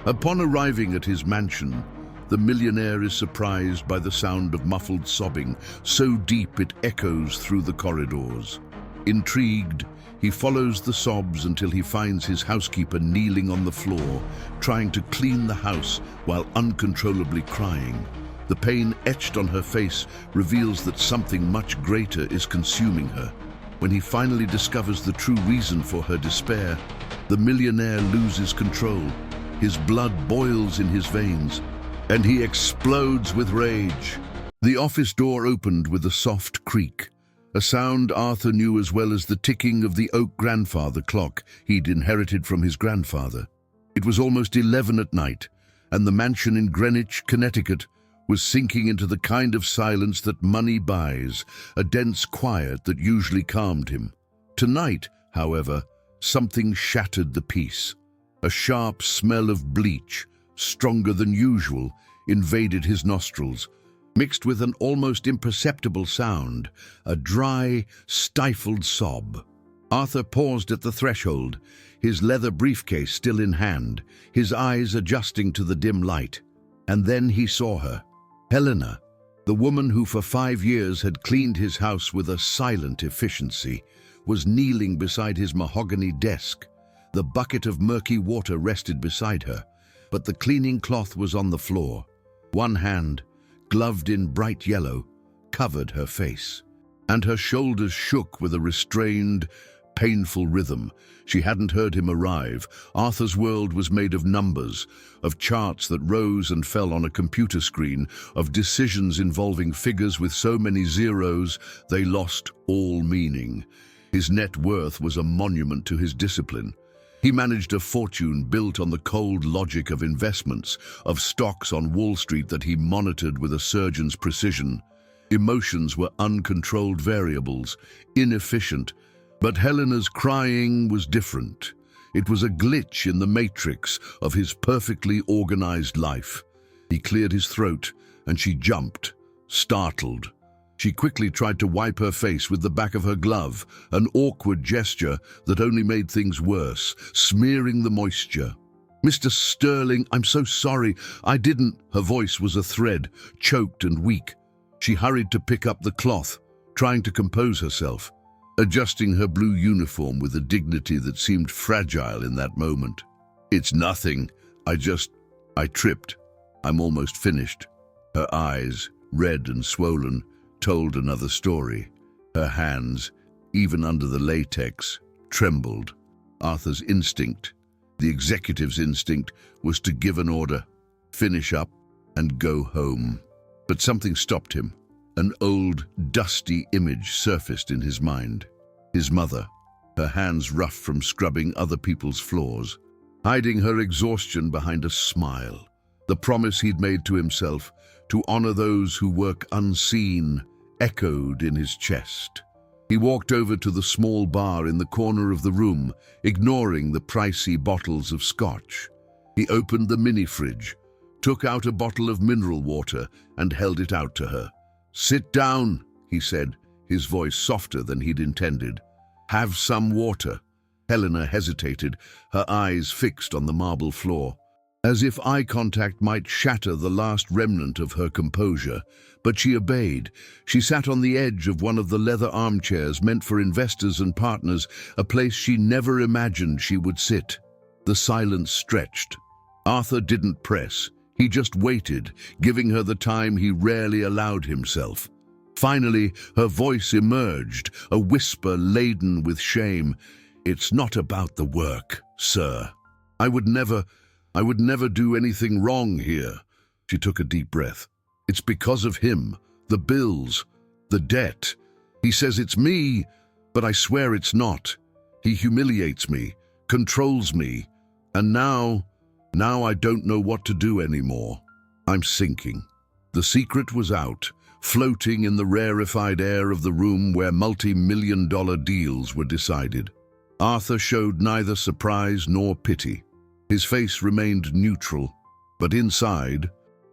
Upon arriving at his mansion, the millionaire is surprised by the sound of muffled sobbing, so deep it echoes through the corridors. Intrigued, he follows the sobs until he finds his housekeeper kneeling on the floor, trying to clean the house while uncontrollably crying. The pain etched on her face reveals that something much greater is consuming her. When he finally discovers the true reason for her despair, the millionaire loses control. His blood boils in his veins, and he explodes with rage. The office door opened with a soft creak, a sound Arthur knew as well as the ticking of the oak grandfather clock he'd inherited from his grandfather. It was almost 11 at night, and the mansion in Greenwich, Connecticut, was sinking into the kind of silence that money buys, a dense quiet that usually calmed him. Tonight, however, something shattered the peace. A sharp smell of bleach, stronger than usual, invaded his nostrils, mixed with an almost imperceptible sound, a dry, stifled sob. Arthur paused at the threshold, his leather briefcase still in hand, his eyes adjusting to the dim light. And then he saw her. Helena, the woman who for 5 years had cleaned his house with a silent efficiency, was kneeling beside his mahogany desk. The bucket of murky water rested beside her, but the cleaning cloth was on the floor. One hand, gloved in bright yellow, covered her face, and her shoulders shook with a restrained, painful rhythm. She hadn't heard him arrive. Arthur's world was made of numbers, of charts that rose and fell on a computer screen, of decisions involving figures with so many zeros they lost all meaning. His net worth was a monument to his discipline. He managed a fortune built on the cold logic of investments, of stocks on Wall Street that he monitored with a surgeon's precision. Emotions were uncontrolled variables, inefficient, but Helena's crying was different. It was a glitch in the matrix of his perfectly organized life. He cleared his throat, and she jumped, startled. She quickly tried to wipe her face with the back of her glove, an awkward gesture that only made things worse, smearing the moisture. "Mr. Sterling, I'm so sorry. I didn't." Her voice was a thread, choked and weak. She hurried to pick up the cloth, trying to compose herself, adjusting her blue uniform with a dignity that seemed fragile in that moment. "It's nothing. I tripped. I'm almost finished." Her eyes, red and swollen, told another story. Her hands, even under the latex, trembled. Arthur's instinct, the executive's instinct, was to give an order, finish up, and go home. But something stopped him. An old, dusty image surfaced in his mind. His mother, her hands rough from scrubbing other people's floors, hiding her exhaustion behind a smile. The promise he'd made to himself, to honor those who work unseen, echoed in his chest. He walked over to the small bar in the corner of the room, ignoring the pricey bottles of scotch. He opened the mini-fridge, took out a bottle of mineral water, and held it out to her. "Sit down," he said, his voice softer than he'd intended. "Have some water." Helena hesitated, her eyes fixed on the marble floor, as if eye contact might shatter the last remnant of her composure. But she obeyed. She sat on the edge of one of the leather armchairs meant for investors and partners, a place she never imagined she would sit. The silence stretched. Arthur didn't press. He just waited, giving her the time he rarely allowed himself. Finally, her voice emerged, a whisper laden with shame. "It's not about the work, sir. I would never do anything wrong here." She took a deep breath. "It's because of him, the bills, the debt. He says it's me, but I swear it's not. He humiliates me, controls me, and now I don't know what to do anymore. I'm sinking." The secret was out, floating in the rarefied air of the room where multi-million-dollar deals were decided. Arthur showed neither surprise nor pity. His face remained neutral, but inside,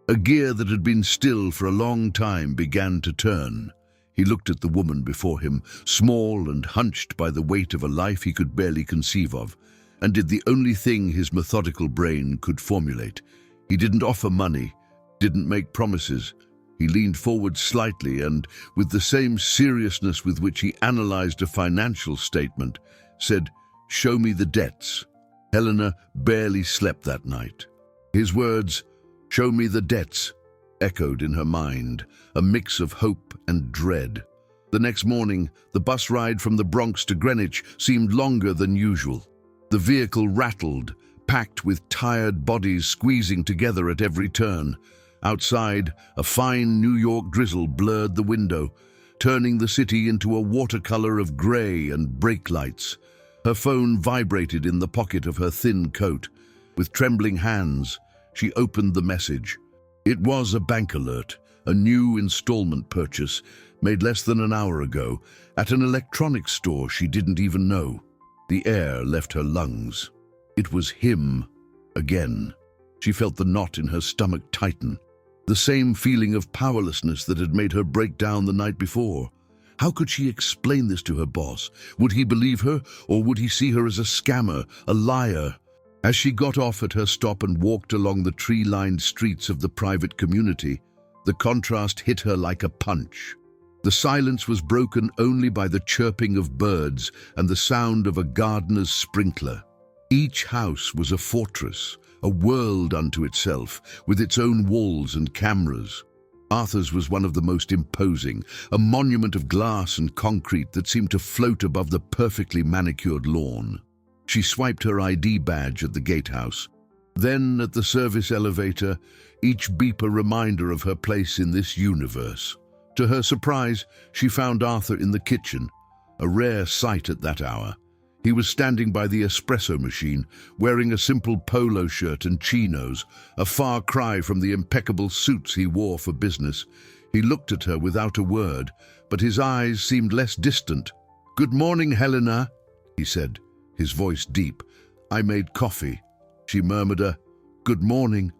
a gear that had been still for a long time began to turn. He looked at the woman before him, small and hunched by the weight of a life he could barely conceive of, and did the only thing his methodical brain could formulate. He didn't offer money, didn't make promises. He leaned forward slightly and, with the same seriousness with which he analyzed a financial statement, said, "Show me the debts." Helena barely slept that night. His words, "Show me the debts," echoed in her mind, a mix of hope and dread. The next morning, the bus ride from the Bronx to Greenwich seemed longer than usual. The vehicle rattled, packed with tired bodies squeezing together at every turn. Outside, a fine New York drizzle blurred the window, turning the city into a watercolor of gray and brake lights. Her phone vibrated in the pocket of her thin coat. With trembling hands, she opened the message. It was a bank alert, a new installment purchase made less than an hour ago at an electronics store she didn't even know. The air left her lungs. It was him again. She felt the knot in her stomach tighten. The same feeling of powerlessness that had made her break down the night before. How could she explain this to her boss? Would he believe her, or would he see her as a scammer, a liar? As she got off at her stop and walked along the tree-lined streets of the private community, the contrast hit her like a punch. The silence was broken only by the chirping of birds and the sound of a gardener's sprinkler. Each house was a fortress, a world unto itself, with its own walls and cameras. Arthur's was one of the most imposing, a monument of glass and concrete that seemed to float above the perfectly manicured lawn. She swiped her ID badge at the gatehouse. Then, at the service elevator, each beep a reminder of her place in this universe. To her surprise, she found Arthur in the kitchen, a rare sight at that hour. He was standing by the espresso machine, wearing a simple polo shirt and chinos, a far cry from the impeccable suits he wore for business. He looked at her without a word, but his eyes seemed less distant. "Good morning, Helena," he said, his voice deep. "I made coffee." She murmured a "good morning."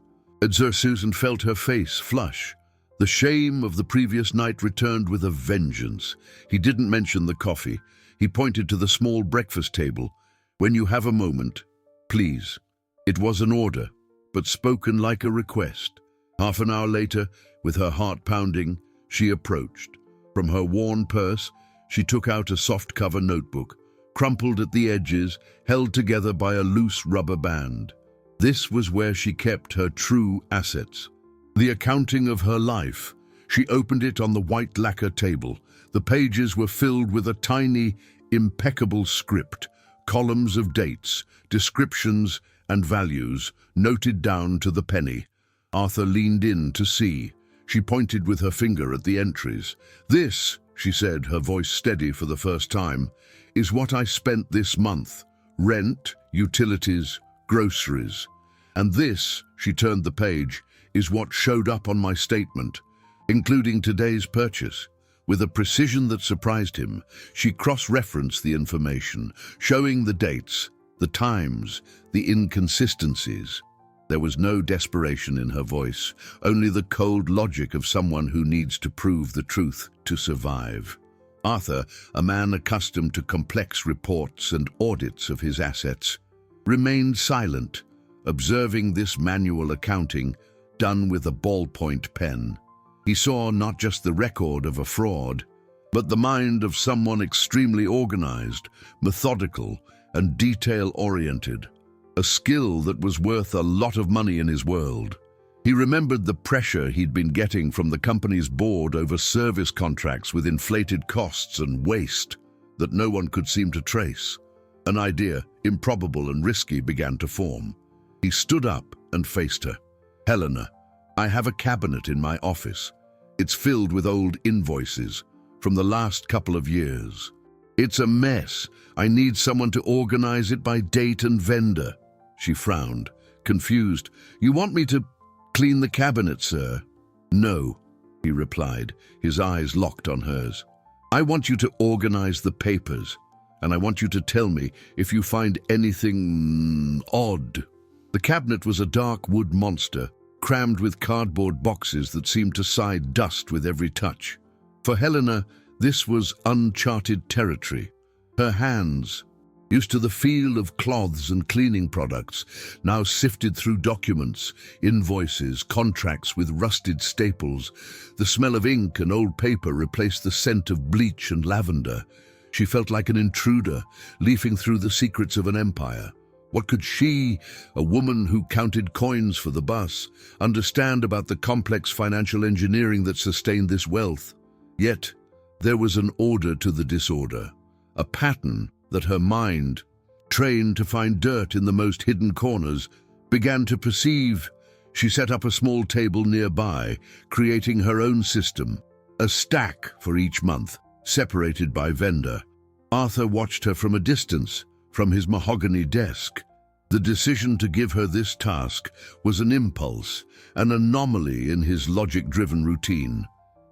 And Sir Susan felt her face flush. The shame of the previous night returned with a vengeance. He didn't mention the coffee. He pointed to the small breakfast table. "When you have a moment, please." It was an order, but spoken like a request. Half an hour later, with her heart pounding, she approached. From her worn purse, she took out a soft-cover notebook, crumpled at the edges, held together by a loose rubber band. This was where she kept her true assets. The accounting of her life. She opened it on the white lacquer table. The pages were filled with a tiny, impeccable script, columns of dates, descriptions, and values, noted down to the penny. Arthur leaned in to see. She pointed with her finger at the entries. "This," she said, her voice steady for the first time, "is what I spent this month. Rent, utilities, groceries. And this," she turned the page, "is what showed up on my statement, including today's purchase." With a precision that surprised him, she cross-referenced the information, showing the dates, the times, the inconsistencies. There was no desperation in her voice, only the cold logic of someone who needs to prove the truth to survive. Arthur, a man accustomed to complex reports and audits of his assets, remained silent, observing this manual accounting done with a ballpoint pen. He saw not just the record of a fraud, but the mind of someone extremely organized, methodical, and detail-oriented, a skill that was worth a lot of money in his world. He remembered the pressure he'd been getting from the company's board over service contracts with inflated costs and waste that no one could seem to trace. An idea, improbable and risky, began to form. He stood up and faced her. "Helena, I have a cabinet in my office. It's filled with old invoices from the last couple of years. It's a mess. I need someone to organize it by date and vendor." She frowned, confused. "You want me to clean the cabinet, sir?" "No," he replied, his eyes locked on hers. "I want you to organize the papers, and I want you to tell me if you find anything odd." The cabinet was a dark wood monster, crammed with cardboard boxes that seemed to sigh dust with every touch. For Helena, this was uncharted territory. Her hands, used to the feel of cloths and cleaning products, now sifted through documents, invoices, contracts with rusted staples. The smell of ink and old paper replaced the scent of bleach and lavender. She felt like an intruder, leafing through the secrets of an empire. What could she, a woman who counted coins for the bus, understand about the complex financial engineering that sustained this wealth? Yet, there was an order to the disorder, a pattern that her mind, trained to find dirt in the most hidden corners, began to perceive. She set up a small table nearby, creating her own system, a stack for each month, separated by vendor. Arthur watched her from a distance, from his mahogany desk. The decision to give her this task was an impulse, an anomaly in his logic-driven routine.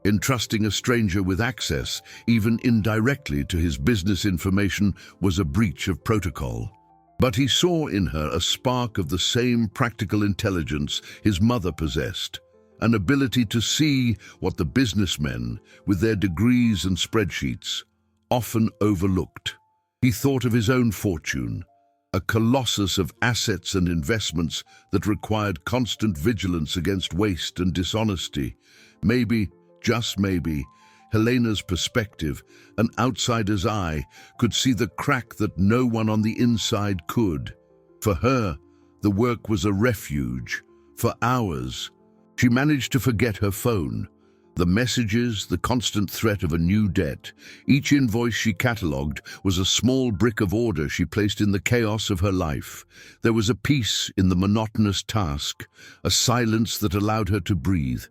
Entrusting a stranger with access, even indirectly, to his business information was a breach of protocol. But he saw in her a spark of the same practical intelligence his mother possessed, an ability to see what the businessmen, with their degrees and spreadsheets, often overlooked. He thought of his own fortune, a colossus of assets and investments that required constant vigilance against waste and dishonesty. Maybe, just maybe, Helena's perspective, an outsider's eye, could see the crack that no one on the inside could. For her, the work was a refuge. For hours, she managed to forget her phone. The messages, the constant threat of a new debt. Each invoice she catalogued was a small brick of order she placed in the chaos of her life. There was a peace in the monotonous task, a silence that allowed her to breathe.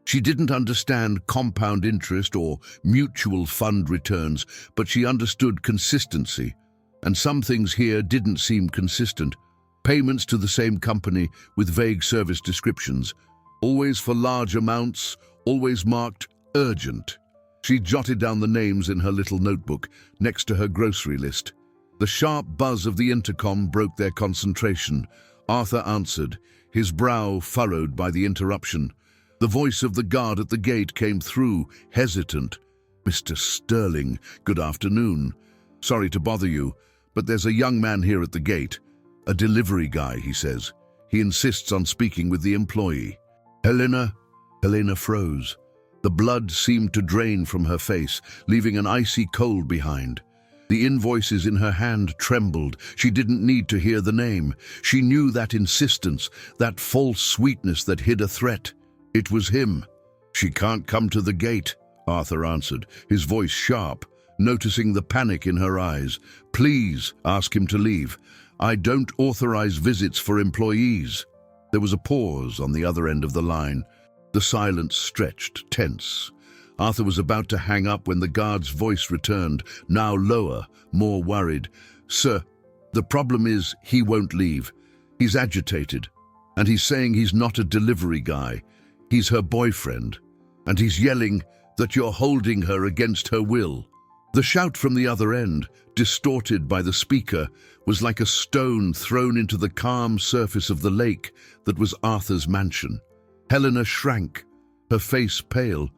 She didn't understand compound interest or mutual fund returns, but she understood consistency. And some things here didn't seem consistent. Payments to the same company with vague service descriptions, always for large amounts, always marked urgent. She jotted down the names in her little notebook next to her grocery list. The sharp buzz of the intercom broke their concentration. Arthur answered, his brow furrowed by the interruption. The voice of the guard at the gate came through, hesitant. "Mr. Sterling, good afternoon. Sorry to bother you, but there's a young man here at the gate. A delivery guy, he says. He insists on speaking with the employee." "Helena?" Helena froze. The blood seemed to drain from her face, leaving an icy cold behind. The invoices in her hand trembled. She didn't need to hear the name. She knew that insistence, that false sweetness that hid a threat. It was him. "She can't come to the gate," Arthur answered, his voice sharp, noticing the panic in her eyes. "Please ask him to leave. I don't authorize visits for employees." There was a pause on the other end of the line. The silence stretched, tense. Arthur was about to hang up when the guard's voice returned, now lower, more worried. "Sir, the problem is he won't leave. He's agitated, and he's saying he's not a delivery guy. He's her boyfriend, and he's yelling that you're holding her against her will." The shout from the other end, distorted by the speaker, was like a stone thrown into the calm surface of the lake that was Arthur's mansion. Helena shrank, her face pale,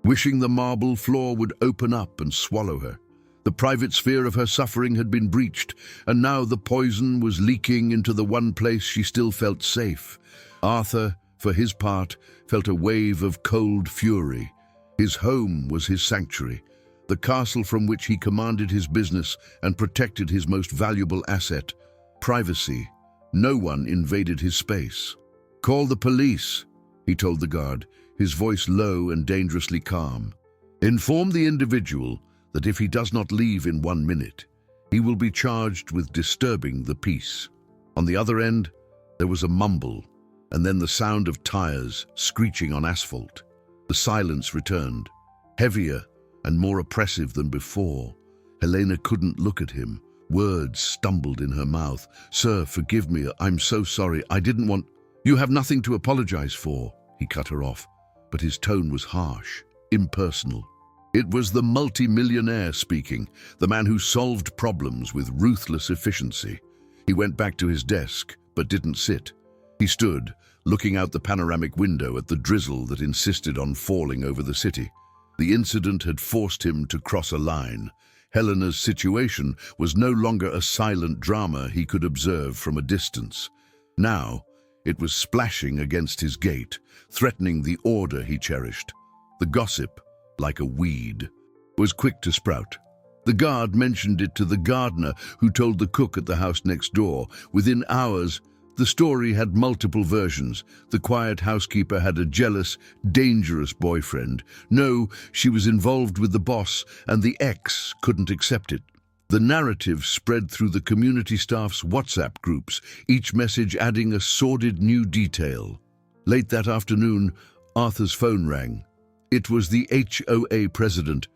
wishing the marble floor would open up and swallow her. The private sphere of her suffering had been breached, and now the poison was leaking into the one place she still felt safe. Arthur, for his part, felt a wave of cold fury. His home was his sanctuary, the castle from which he commanded his business and protected his most valuable asset, privacy. No one invaded his space. "Call the police," he told the guard, his voice low and dangerously calm. "Inform the individual that if he does not leave in 1 minute, he will be charged with disturbing the peace." On the other end, there was a mumble, and then the sound of tires screeching on asphalt. The silence returned, heavier and more oppressive than before. Helena couldn't look at him. Words stumbled in her mouth. "Sir, forgive me. I'm so sorry. I didn't want—" "You have nothing to apologize for," he cut her off, but his tone was harsh, impersonal. It was the multi-millionaire speaking, the man who solved problems with ruthless efficiency. He went back to his desk, but didn't sit. He stood, looking out the panoramic window at the drizzle that insisted on falling over the city. The incident had forced him to cross a line. Helena's situation was no longer a silent drama he could observe from a distance. Now, it was splashing against his gate, threatening the order he cherished. The gossip, like a weed, was quick to sprout. The guard mentioned it to the gardener, who told the cook at the house next door. Within hours, the story had multiple versions. The quiet housekeeper had a jealous, dangerous boyfriend. No, she was involved with the boss, and the ex couldn't accept it. The narrative spread through the community staff's WhatsApp groups, each message adding a sordid new detail. Late that afternoon, Arthur's phone rang. It was the HOA president,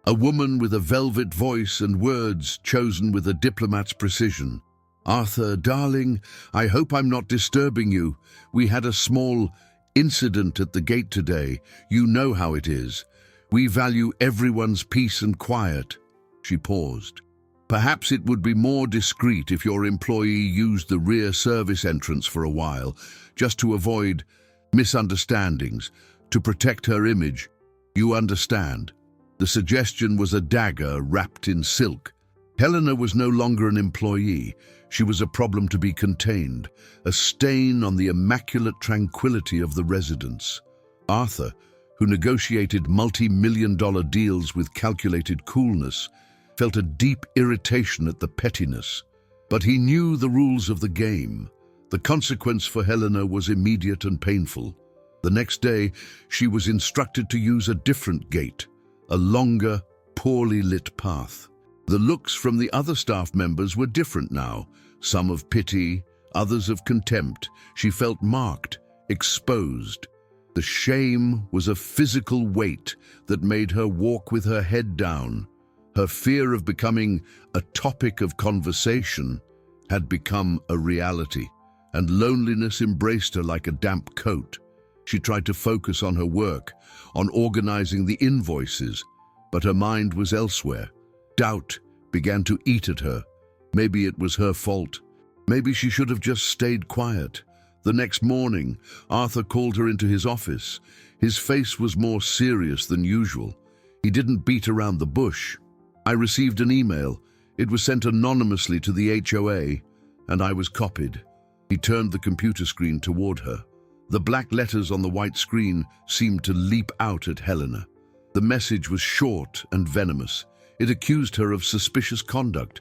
a woman with a velvet voice and words chosen with a diplomat's precision. "Arthur, darling, I hope I'm not disturbing you. We had a small incident at the gate today. You know how it is. We value everyone's peace and quiet." She paused. "Perhaps it would be more discreet if your employee used the rear service entrance for a while, just to avoid misunderstandings, to protect her image. You understand?" The suggestion was a dagger wrapped in silk. Helena was no longer an employee. She was a problem to be contained, a stain on the immaculate tranquility of the residents. Arthur, who negotiated multi-million-dollar deals with calculated coolness, felt a deep irritation at the pettiness. But he knew the rules of the game. The consequence for Helena was immediate and painful. The next day, she was instructed to use a different gate, a longer, poorly lit path. The looks from the other staff members were different now, some of pity, others of contempt. She felt marked, exposed. The shame was a physical weight that made her walk with her head down. Her fear of becoming a topic of conversation had become a reality, and loneliness embraced her like a damp coat. She tried to focus on her work, on organizing the invoices, but her mind was elsewhere. Doubt began to eat at her. Maybe it was her fault. Maybe she should have just stayed quiet. The next morning, Arthur called her into his office. His face was more serious than usual. He didn't beat around the bush. "I received an email. It was sent anonymously to the HOA, and I was copied." He turned the computer screen toward her. The black letters on the white screen seemed to leap out at Helena. The message was short and venomous. It accused her of suspicious conduct,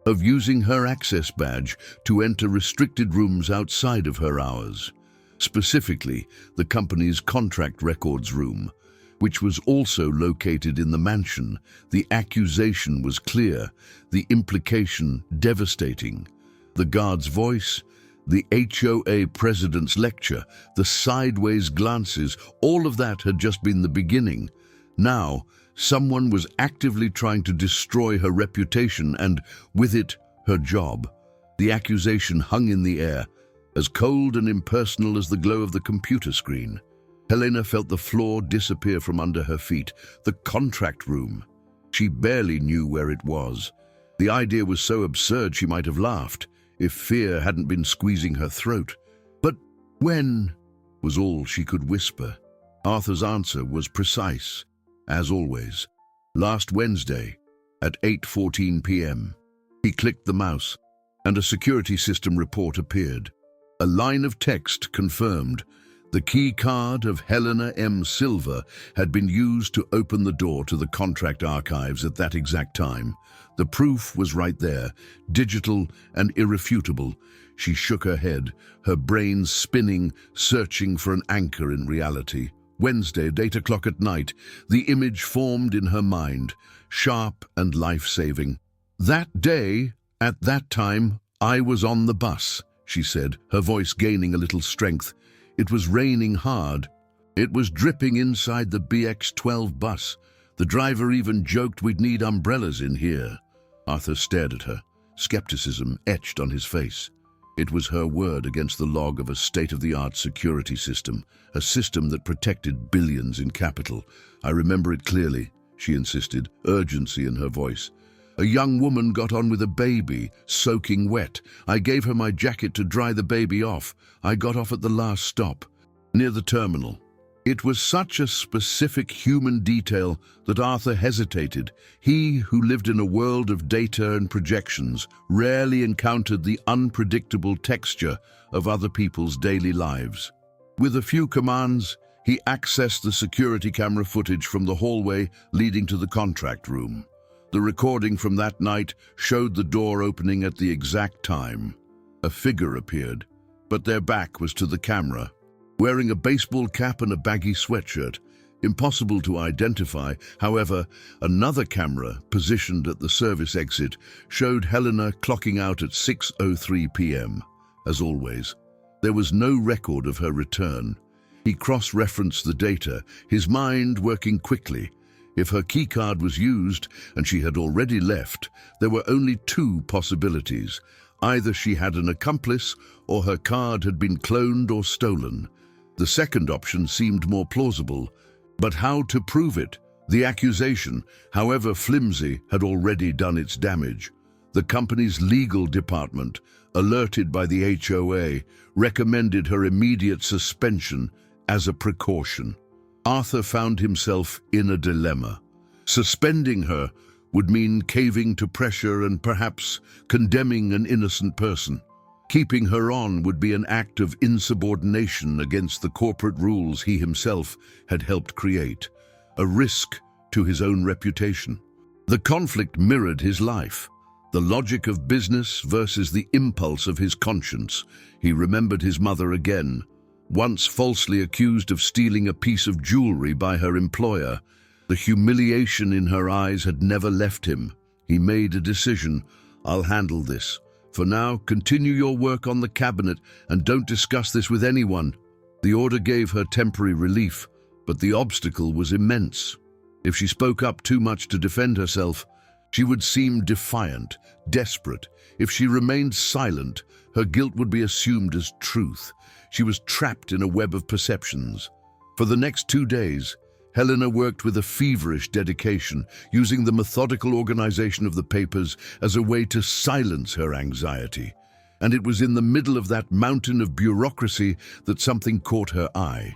of using her access badge to enter restricted rooms outside of her hours, specifically the company's contract records room, which was also located in the mansion. The accusation was clear, the implication devastating. The guard's voice, the HOA president's lecture, the sideways glances, all of that had just been the beginning. Now, someone was actively trying to destroy her reputation and, with it, her job. The accusation hung in the air, as cold and impersonal as the glow of the computer screen. Helena felt the floor disappear from under her feet. The contract room. She barely knew where it was. The idea was so absurd she might have laughed, if fear hadn't been squeezing her throat. "But when?" was all she could whisper. Arthur's answer was precise, as always. "Last Wednesday, at 8:14 p.m. He clicked the mouse, and a security system report appeared. A line of text confirmed the key card of Helena M. Silver had been used to open the door to the contract archives at that exact time. The proof was right there, digital and irrefutable. She shook her head, her brain spinning, searching for an anchor in reality. Wednesday, at 8 o'clock at night, the image formed in her mind, sharp and life-saving. "That day, at that time, I was on the bus," she said, her voice gaining a little strength. "It was raining hard. It was dripping inside the BX-12 bus. The driver even joked we'd need umbrellas in here." Arthur stared at her, skepticism etched on his face. It was her word against the log of a state-of-the-art security system, a system that protected billions in capital. "I remember it clearly," she insisted, urgency in her voice. "A young woman got on with a baby, soaking wet. I gave her my jacket to dry the baby off. I got off at the last stop, near the terminal. It was such a specific human detail that Arthur hesitated. He, who lived in a world of data and projections, rarely encountered the unpredictable texture of other people's daily lives. With a few commands, he accessed the security camera footage from the hallway leading to the contract room. The recording from that night showed the door opening at the exact time. A figure appeared, but their back was to the camera, wearing a baseball cap and a baggy sweatshirt. Impossible to identify. However, another camera, positioned at the service exit, showed Helena clocking out at 6:03 p.m. As always, there was no record of her return. He cross-referenced the data, his mind working quickly. If her keycard was used and she had already left, there were only two possibilities. Either she had an accomplice or her card had been cloned or stolen. The second option seemed more plausible, but how to prove it? The accusation, however flimsy, had already done its damage. The company's legal department, alerted by the HOA, recommended her immediate suspension as a precaution. Arthur found himself in a dilemma. Suspending her would mean caving to pressure and perhaps condemning an innocent person. Keeping her on would be an act of insubordination against the corporate rules he himself had helped create, a risk to his own reputation. The conflict mirrored his life, the logic of business versus the impulse of his conscience. He remembered his mother again, once falsely accused of stealing a piece of jewelry by her employer. The humiliation in her eyes had never left him. He made a decision. I'll handle this. For now, continue your work on the cabinet and don't discuss this with anyone. The order gave her temporary relief, but the obstacle was immense. If she spoke up too much to defend herself, she would seem defiant, desperate. If she remained silent, her guilt would be assumed as truth. She was trapped in a web of perceptions. For the next 2 days, Helena worked with a feverish dedication, using the methodical organization of the papers as a way to silence her anxiety. And it was in the middle of that mountain of bureaucracy that something caught her eye.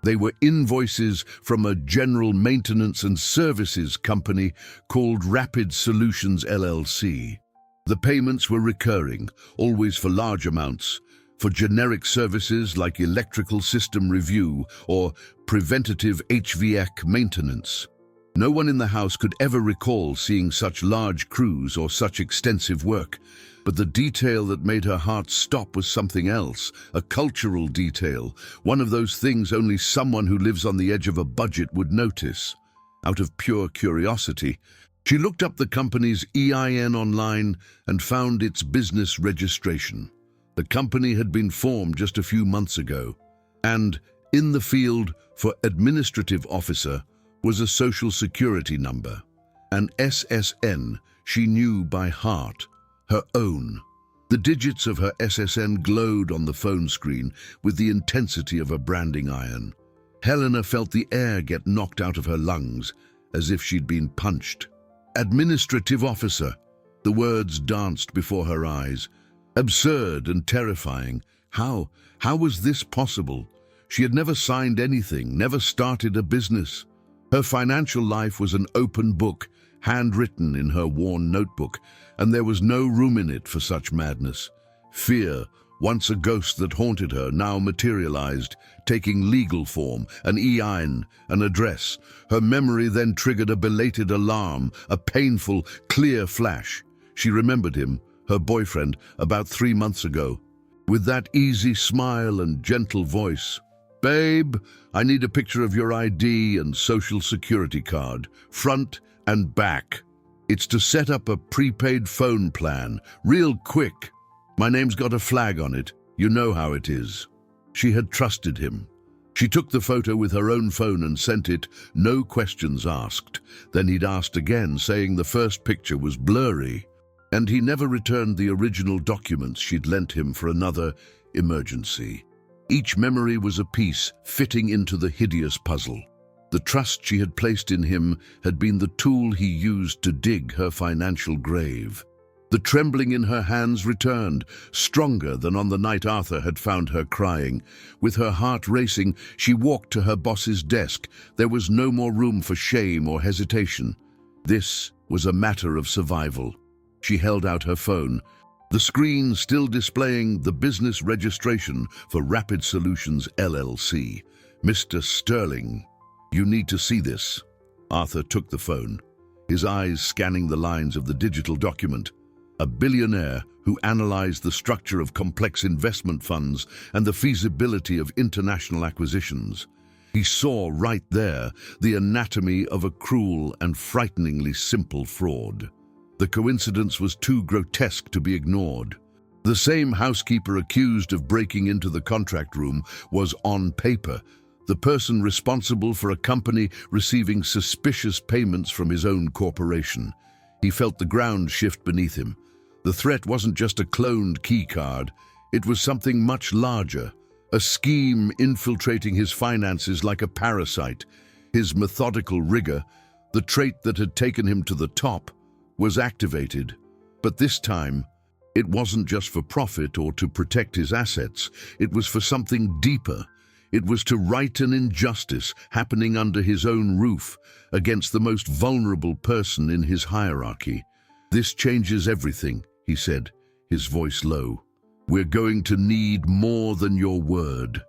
They were invoices from a general maintenance and services company called Rapid Solutions LLC. The payments were recurring, always for large amounts, for generic services like electrical system review or preventative HVAC maintenance. No one in the house could ever recall seeing such large crews or such extensive work, but the detail that made her heart stop was something else, a cultural detail, one of those things only someone who lives on the edge of a budget would notice. Out of pure curiosity, she looked up the company's EIN online and found its business registration. The company had been formed just a few months ago, and in the field for administrative officer was a social security number, an SSN she knew by heart, her own. The digits of her SSN glowed on the phone screen with the intensity of a branding iron. Helena felt the air get knocked out of her lungs as if she'd been punched. Administrative officer. The words danced before her eyes. Absurd and terrifying. How was this possible? She had never signed anything, never started a business. Her financial life was an open book, handwritten in her worn notebook, and there was no room in it for such madness. Fear, once a ghost that haunted her, now materialized, taking legal form, an EIN, an address. Her memory then triggered a belated alarm, a painful, clear flash. She remembered him, her boyfriend, about 3 months ago, with that easy smile and gentle voice. "Babe, I need a picture of your ID and social security card, front and back. It's to set up a prepaid phone plan, real quick. My name's got a flag on it. You know how it is." She had trusted him. She took the photo with her own phone and sent it, no questions asked. Then he'd asked again, saying the first picture was blurry, and he never returned the original documents she'd lent him for another emergency. Each memory was a piece fitting into the hideous puzzle. The trust she had placed in him had been the tool he used to dig her financial grave. The trembling in her hands returned, stronger than on the night Arthur had found her crying. With her heart racing, she walked to her boss's desk. There was no more room for shame or hesitation. This was a matter of survival. She held out her phone, the screen still displaying the business registration for Rapid Solutions LLC. "Mr. Sterling, you need to see this." Arthur took the phone, his eyes scanning the lines of the digital document. A billionaire who analyzed the structure of complex investment funds and the feasibility of international acquisitions. He saw right there the anatomy of a cruel and frighteningly simple fraud. The coincidence was too grotesque to be ignored. The same housekeeper accused of breaking into the contract room was, on paper, the person responsible for a company receiving suspicious payments from his own corporation. He felt the ground shift beneath him. The threat wasn't just a cloned keycard. It was something much larger, a scheme infiltrating his finances like a parasite. His methodical rigor, the trait that had taken him to the top, was activated. But this time, it wasn't just for profit or to protect his assets. It was for something deeper. It was to right an injustice happening under his own roof, against the most vulnerable person in his hierarchy. "This changes everything," he said, his voice low. "We're going to need more than your word."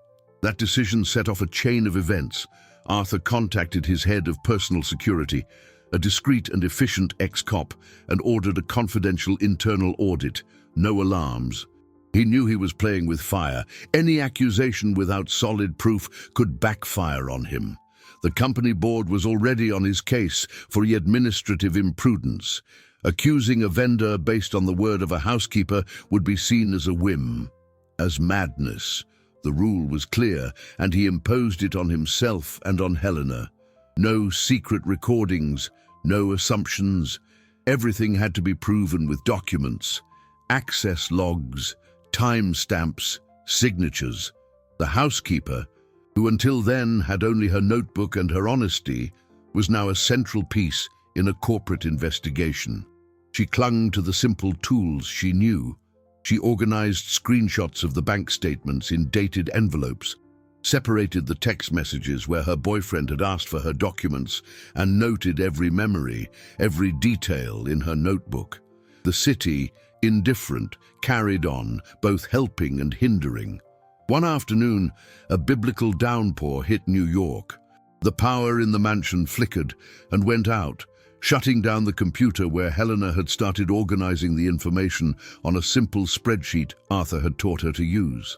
That decision set off a chain of events. Arthur contacted his head of personal security, a discreet and efficient ex-cop, and ordered a confidential internal audit. No alarms. He knew he was playing with fire. Any accusation without solid proof could backfire on him. The company board was already on his case for administrative imprudence. Accusing a vendor based on the word of a housekeeper would be seen as a whim, as madness. The rule was clear, and he imposed it on himself and on Helena. No secret recordings, no assumptions. Everything had to be proven with documents, access logs, timestamps, signatures. The housekeeper, who until then had only her notebook and her honesty, was now a central piece in a corporate investigation. She clung to the simple tools she knew. She organized screenshots of the bank statements in dated envelopes, separated the text messages where her boyfriend had asked for her documents, and noted every memory, every detail in her notebook. The city, indifferent, carried on, both helping and hindering. One afternoon, a biblical downpour hit New York. The power in the mansion flickered and went out, shutting down the computer where Helena had started organizing the information on a simple spreadsheet Arthur had taught her to use.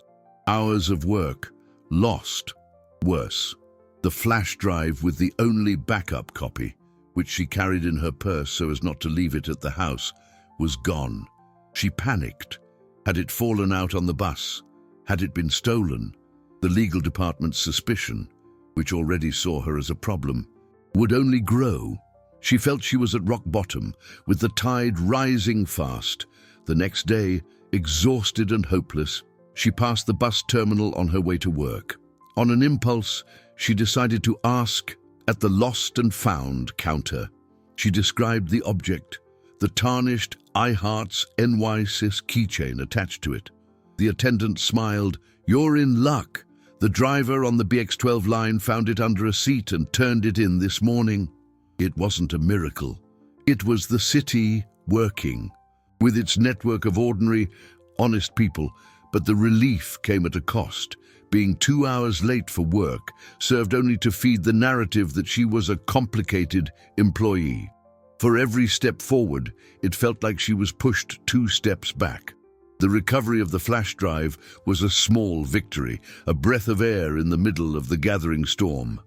Hours of work, lost. Worse, the flash drive with the only backup copy, which she carried in her purse so as not to leave it at the house, was gone. She panicked. Had it fallen out on the bus? Had it been stolen? The legal department's suspicion, which already saw her as a problem, would only grow. She felt she was at rock bottom, with the tide rising fast. The next day, exhausted and hopeless, she passed the bus terminal on her way to work. On an impulse, she decided to ask at the lost and found counter. She described the object, the tarnished I Hearts NYSIS keychain attached to it. The attendant smiled. "You're in luck. The driver on the BX12 line found it under a seat and turned it in this morning." It wasn't a miracle. It was the city working, with its network of ordinary, honest people, but the relief came at a cost. Being 2 hours late for work served only to feed the narrative that she was a complicated employee. For every step forward, it felt like she was pushed 2 steps back. The recovery of the flash drive was a small victory, a breath of air in the middle of the gathering storm.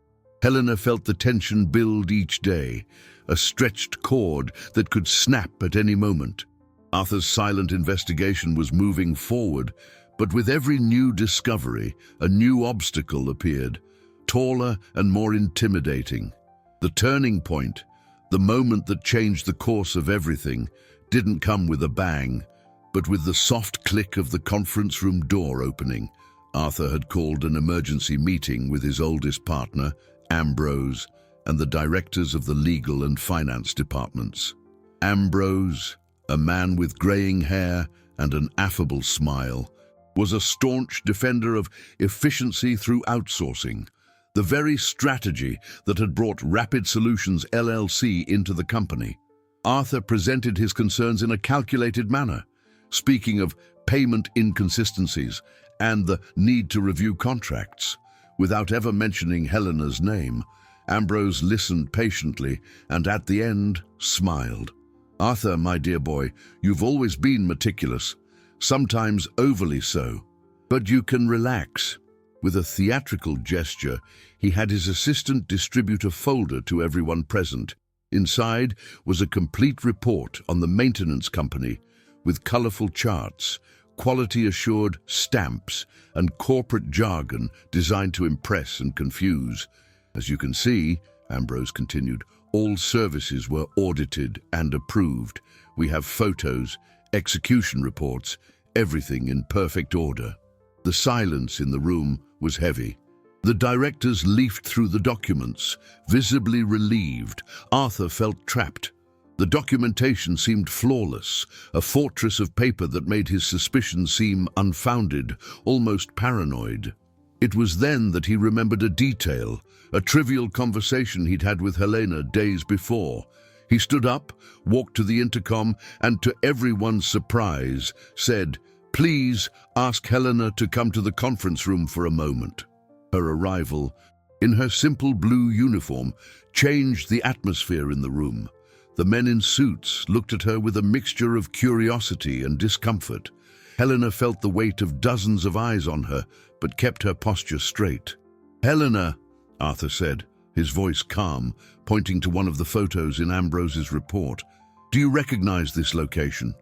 Helena felt the tension build each day, a stretched cord that could snap at any moment. Arthur's silent investigation was moving forward, but with every new discovery, a new obstacle appeared, taller and more intimidating. The turning point, the moment that changed the course of everything, didn't come with a bang, but with the soft click of the conference room door opening. Arthur had called an emergency meeting with his oldest partner, Ambrose, and the directors of the legal and finance departments. Ambrose, a man with graying hair and an affable smile, was a staunch defender of efficiency through outsourcing, the very strategy that had brought Rapid Solutions LLC into the company. Arthur presented his concerns in a calculated manner, speaking of payment inconsistencies and the need to review contracts. Without ever mentioning Helena's name, Ambrose listened patiently and at the end smiled. "Arthur, my dear boy, you've always been meticulous, sometimes overly so, but you can relax." With a theatrical gesture, he had his assistant distribute a folder to everyone present. Inside was a complete report on the maintenance company with colorful charts, quality-assured stamps, and corporate jargon designed to impress and confuse. "As you can see," Ambrose continued, "all services were audited and approved. We have photos, execution reports, everything in perfect order." The silence in the room was heavy. The directors leafed through the documents, visibly relieved. Arthur felt trapped. The documentation seemed flawless, a fortress of paper that made his suspicions seem unfounded, almost paranoid. It was then that he remembered a detail, a trivial conversation he'd had with Helena days before. He stood up, walked to the intercom, and to everyone's surprise, said, "Please ask Helena to come to the conference room for a moment." Her arrival, in her simple blue uniform, changed the atmosphere in the room. The men in suits looked at her with a mixture of curiosity and discomfort. Helena felt the weight of dozens of eyes on her, but kept her posture straight. "Helena," Arthur said, his voice calm, pointing to one of the photos in Ambrose's report. "Do you recognize this location?"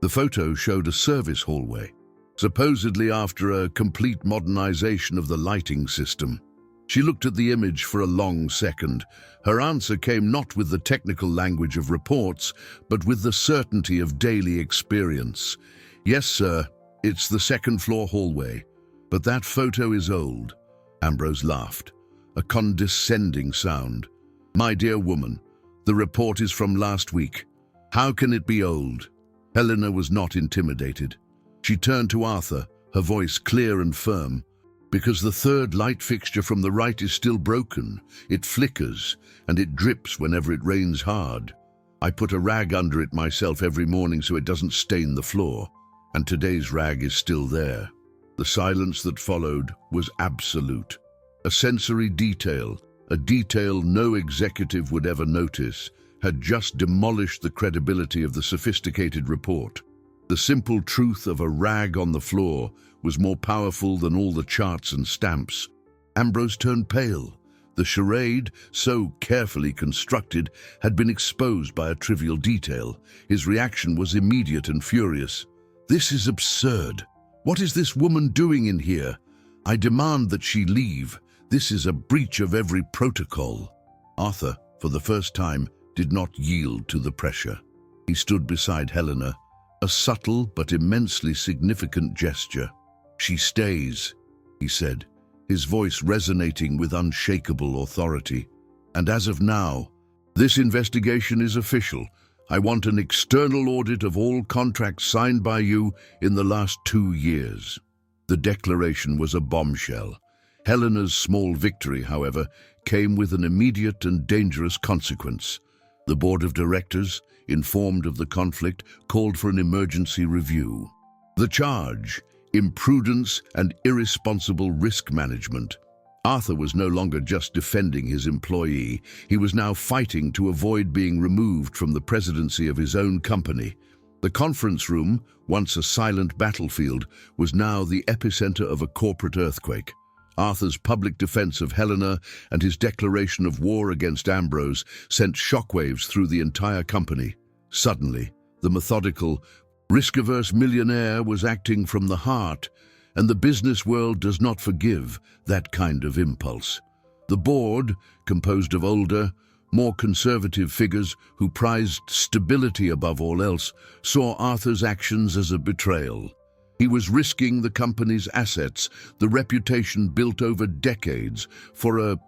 The photo showed a service hallway, supposedly after a complete modernization of the lighting system. She looked at the image for a long second. Her answer came not with the technical language of reports, but with the certainty of daily experience. "Yes, sir, it's the second-floor hallway. But that photo is old." Ambrose laughed, a condescending sound. "My dear woman, the report is from last week. How can it be old?" Helena was not intimidated. She turned to Arthur, her voice clear and firm. "Because the third light fixture from the right is still broken. It flickers, and it drips whenever it rains hard. I put a rag under it myself every morning so it doesn't stain the floor, and today's rag is still there." The silence that followed was absolute. A sensory detail, a detail no executive would ever notice, had just demolished the credibility of the sophisticated report. The simple truth of a rag on the floor was more powerful than all the charts and stamps. Ambrose turned pale. The charade, so carefully constructed, had been exposed by a trivial detail. His reaction was immediate and furious. "This is absurd. What is this woman doing in here? I demand that she leave. This is a breach of every protocol." Arthur, for the first time, did not yield to the pressure. He stood beside Helena, a subtle but immensely significant gesture. "She stays," he said, his voice resonating with unshakable authority. "And as of now, this investigation is official. I want an external audit of all contracts signed by you in the last 2 years." The declaration was a bombshell. Helena's small victory, however, came with an immediate and dangerous consequence. The board of directors, informed of the conflict, called for an emergency review. The charge: imprudence and irresponsible risk management. Arthur was no longer just defending his employee. He was now fighting to avoid being removed from the presidency of his own company. The conference room, once a silent battlefield, was now the epicenter of a corporate earthquake. Arthur's public defense of Helena and his declaration of war against Ambrose sent shockwaves through the entire company. Suddenly, the methodical, risk-averse millionaire was acting from the heart, and the business world does not forgive that kind of impulse. The board, composed of older, more conservative figures who prized stability above all else, saw Arthur's actions as a betrayal. He was risking the company's assets, the reputation built over decades, for a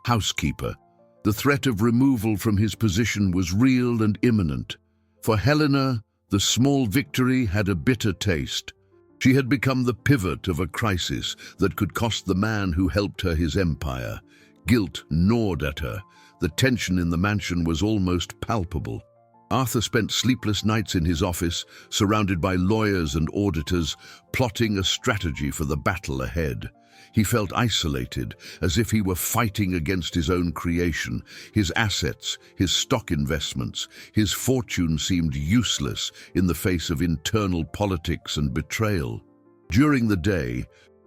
housekeeper. The threat of removal from his position was real and imminent. For Helena, The small victory had a bitter taste. She had become the pivot of a crisis that could cost the man who helped her his empire. Guilt gnawed at her. The tension in the mansion was almost palpable. Arthur spent sleepless nights in his office, surrounded by lawyers and auditors, plotting a strategy for the battle ahead. He felt isolated, as if he were fighting against his own creation. His assets, his stock investments, his fortune seemed useless in the face of internal politics and betrayal. During the day,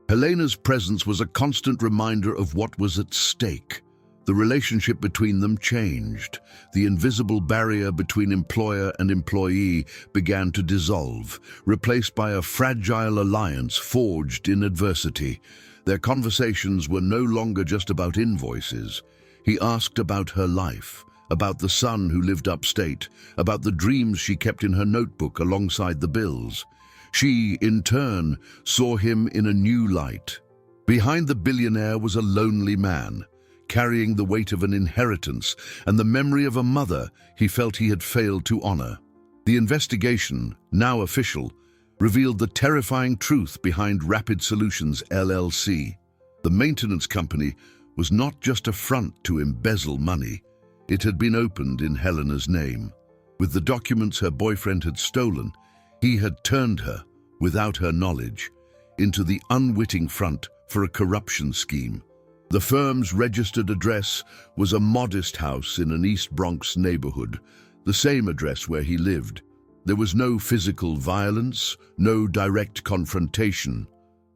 Helena's presence was a constant reminder of what was at stake. The relationship between them changed. The invisible barrier between employer and employee began to dissolve, replaced by a fragile alliance forged in adversity. Their conversations were no longer just about invoices. He asked about her life, about the son who lived upstate, about the dreams she kept in her notebook alongside the bills. She, in turn, saw him in a new light. Behind the billionaire was a lonely man, carrying the weight of an inheritance and the memory of a mother he felt he had failed to honor. The investigation, now official, revealed the terrifying truth behind Rapid Solutions LLC. The maintenance company was not just a front to embezzle money. It had been opened in Helena's name. With the documents her boyfriend had stolen, he had turned her, without her knowledge, into the unwitting front for a corruption scheme. The firm's registered address was a modest house in an East Bronx neighborhood, the same address where he lived. There was no physical violence, no direct confrontation.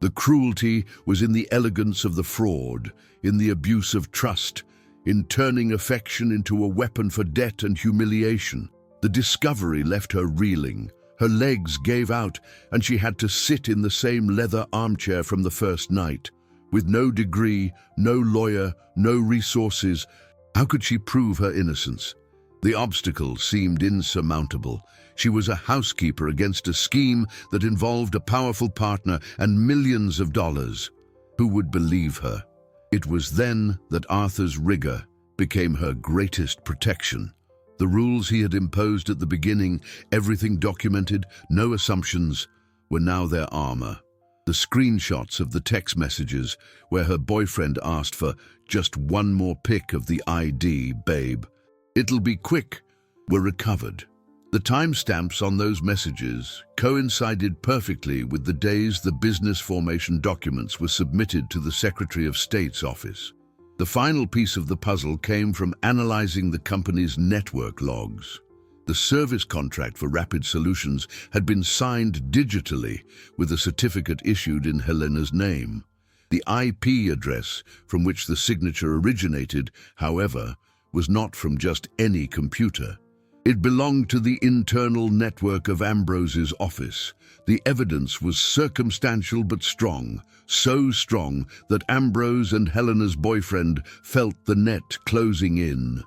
The cruelty was in the elegance of the fraud, in the abuse of trust, in turning affection into a weapon for debt and humiliation. The discovery left her reeling. Her legs gave out, and she had to sit in the same leather armchair from the first night. With no degree, no lawyer, no resources, how could she prove her innocence? The obstacle seemed insurmountable. She was a housekeeper against a scheme that involved a powerful partner and millions of dollars. Who would believe her? It was then that Arthur's rigor became her greatest protection. The rules he had imposed at the beginning, everything documented, no assumptions, were now their armor. The screenshots of the text messages where her boyfriend asked for just one more pic of the ID, babe. It'll be quick, were recovered. The timestamps on those messages coincided perfectly with the days the business formation documents were submitted to the Secretary of State's office. The final piece of the puzzle came from analyzing the company's network logs. The service contract for Rapid Solutions had been signed digitally with a certificate issued in Helena's name. The IP address from which the signature originated, however, was not from just any computer. It belonged to the internal network of Ambrose's office. The evidence was circumstantial but strong, so strong that Ambrose and Helena's boyfriend felt the net closing in.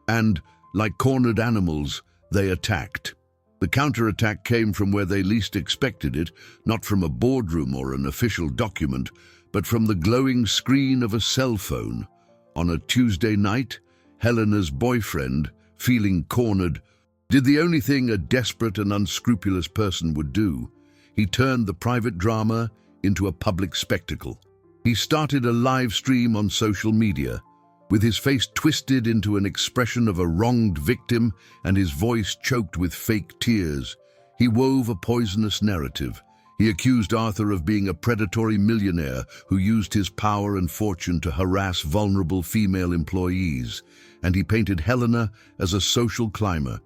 And, like cornered animals, they attacked. The counterattack came from where they least expected it, not from a boardroom or an official document, but from the glowing screen of a cell phone. On a Tuesday night, Helena's boyfriend, feeling cornered, did the only thing a desperate and unscrupulous person would do. He turned the private drama into a public spectacle. He started a live stream on social media, with his face twisted into an expression of a wronged victim and his voice choked with fake tears. He wove a poisonous narrative. He accused Arthur of being a predatory millionaire who used his power and fortune to harass vulnerable female employees, and he painted Helena as a social climber,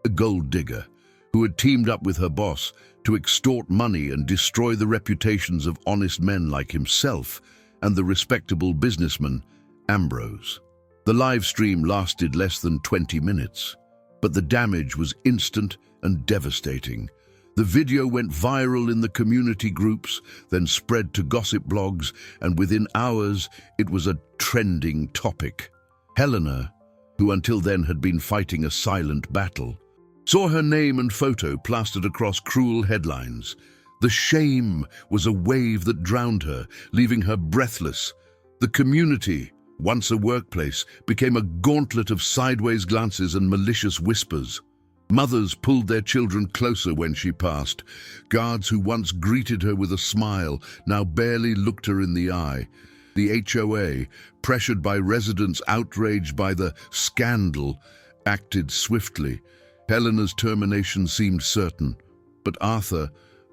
a gold digger, who had teamed up with her boss to extort money and destroy the reputations of honest men like himself and the respectable businessman, Ambrose. The live stream lasted less than 20 minutes, but the damage was instant and devastating. The video went viral in the community groups, then spread to gossip blogs, and within hours it was a trending topic. Helena, who until then had been fighting a silent battle, saw her name and photo plastered across cruel headlines. The shame was a wave that drowned her, leaving her breathless. The community, once a workplace, became a gauntlet of sideways glances and malicious whispers. Mothers pulled their children closer when she passed. Guards who once greeted her with a smile now barely looked her in the eye. The HOA, pressured by residents outraged by the scandal, acted swiftly. Helena's termination seemed certain, but Arthur,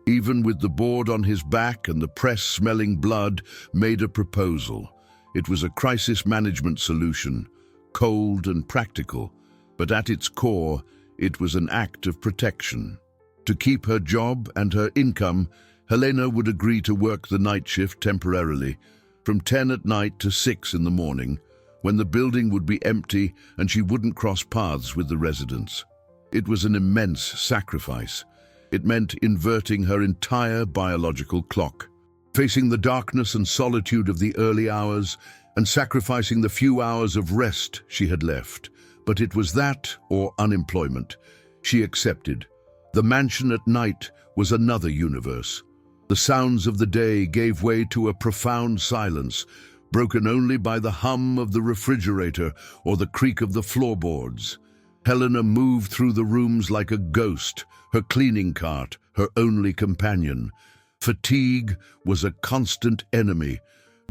even with the board on his back and the press smelling blood, made a proposal. It was a crisis management solution, cold and practical, but at its core, it was an act of protection. To keep her job and her income, Helena would agree to work the night shift temporarily, from 10 at night to 6 in the morning, when the building would be empty and she wouldn't cross paths with the residents. It was an immense sacrifice. It meant inverting her entire biological clock, facing the darkness and solitude of the early hours and sacrificing the few hours of rest she had left. But it was that or unemployment. She accepted. The mansion at night was another universe. The sounds of the day gave way to a profound silence, broken only by the hum of the refrigerator or the creak of the floorboards. Helena moved through the rooms like a ghost, her cleaning cart her only companion. Fatigue was a constant enemy.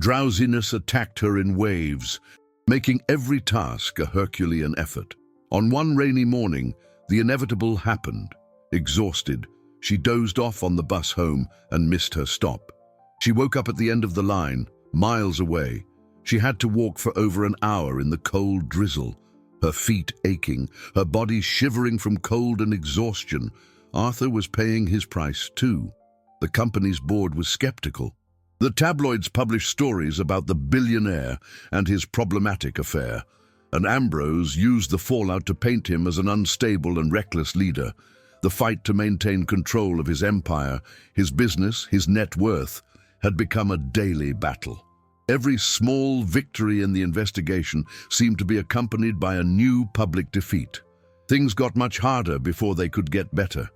Drowsiness attacked her in waves, making every task a Herculean effort. On one rainy morning, the inevitable happened. Exhausted, she dozed off on the bus home and missed her stop. She woke up at the end of the line, miles away. She had to walk for over an hour in the cold drizzle, her feet aching, her body shivering from cold and exhaustion. Arthur was paying his price too. The company's board was skeptical. The tabloids published stories about the billionaire and his problematic affair, and Ambrose used the fallout to paint him as an unstable and reckless leader. The fight to maintain control of his empire, his business, his net worth, had become a daily battle. Every small victory in the investigation seemed to be accompanied by a new public defeat. Things got much harder before they could get better.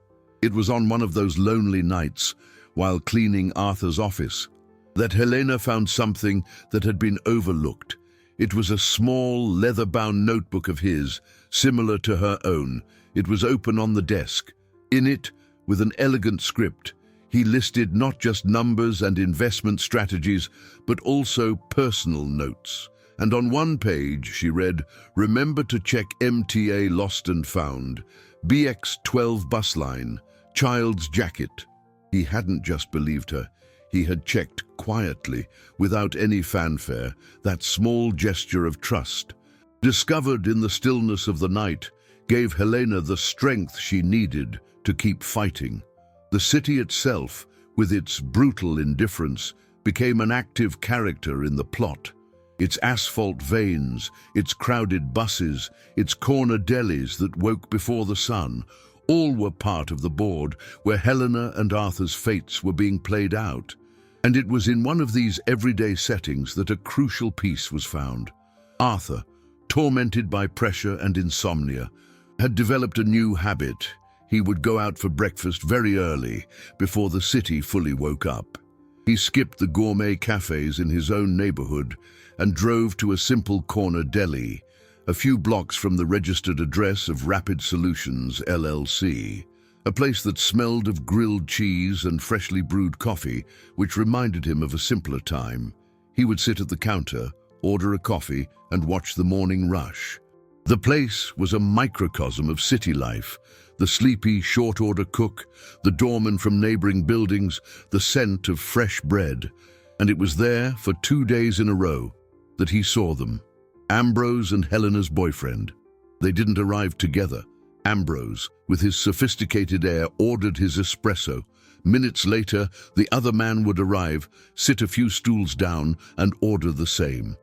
It was on one of those lonely nights, while cleaning Arthur's office, that Helena found something that had been overlooked. It was a small, leather-bound notebook of his, similar to her own. It was open on the desk. In it, with an elegant script, he listed not just numbers and investment strategies, but also personal notes. And on one page, she read, "Remember to check MTA Lost and Found, BX12 bus line, child's jacket." He hadn't just believed her. He had checked quietly, without any fanfare, that small gesture of trust. Discovered in the stillness of the night, gave Helena the strength she needed to keep fighting. The city itself, with its brutal indifference, became an active character in the plot. Its asphalt veins, its crowded buses, its corner delis that woke before the sun, all were part of the board where Helena and Arthur's fates were being played out. And it was in one of these everyday settings that a crucial piece was found. Arthur, tormented by pressure and insomnia, had developed a new habit. He would go out for breakfast very early, before the city fully woke up. He skipped the gourmet cafes in his own neighborhood and drove to a simple corner deli, a few blocks from the registered address of Rapid Solutions, LLC, a place that smelled of grilled cheese and freshly brewed coffee, which reminded him of a simpler time. He would sit at the counter, order a coffee, and watch the morning rush. The place was a microcosm of city life. The sleepy, short-order cook, the doorman from neighboring buildings, the scent of fresh bread. And it was there, for 2 days in a row, that he saw them. Ambrose and Helena's boyfriend. They didn't arrive together. Ambrose, with his sophisticated air, ordered his espresso. Minutes later, the other man would arrive, sit a few stools down, and order the same.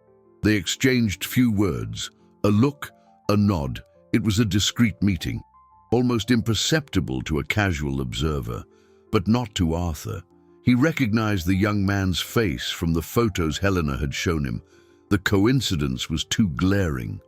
They exchanged few words, a look, a nod. It was a discreet meeting, almost imperceptible to a casual observer, but not to Arthur. He recognized the young man's face from the photos Helena had shown him. The coincidence was too glaring.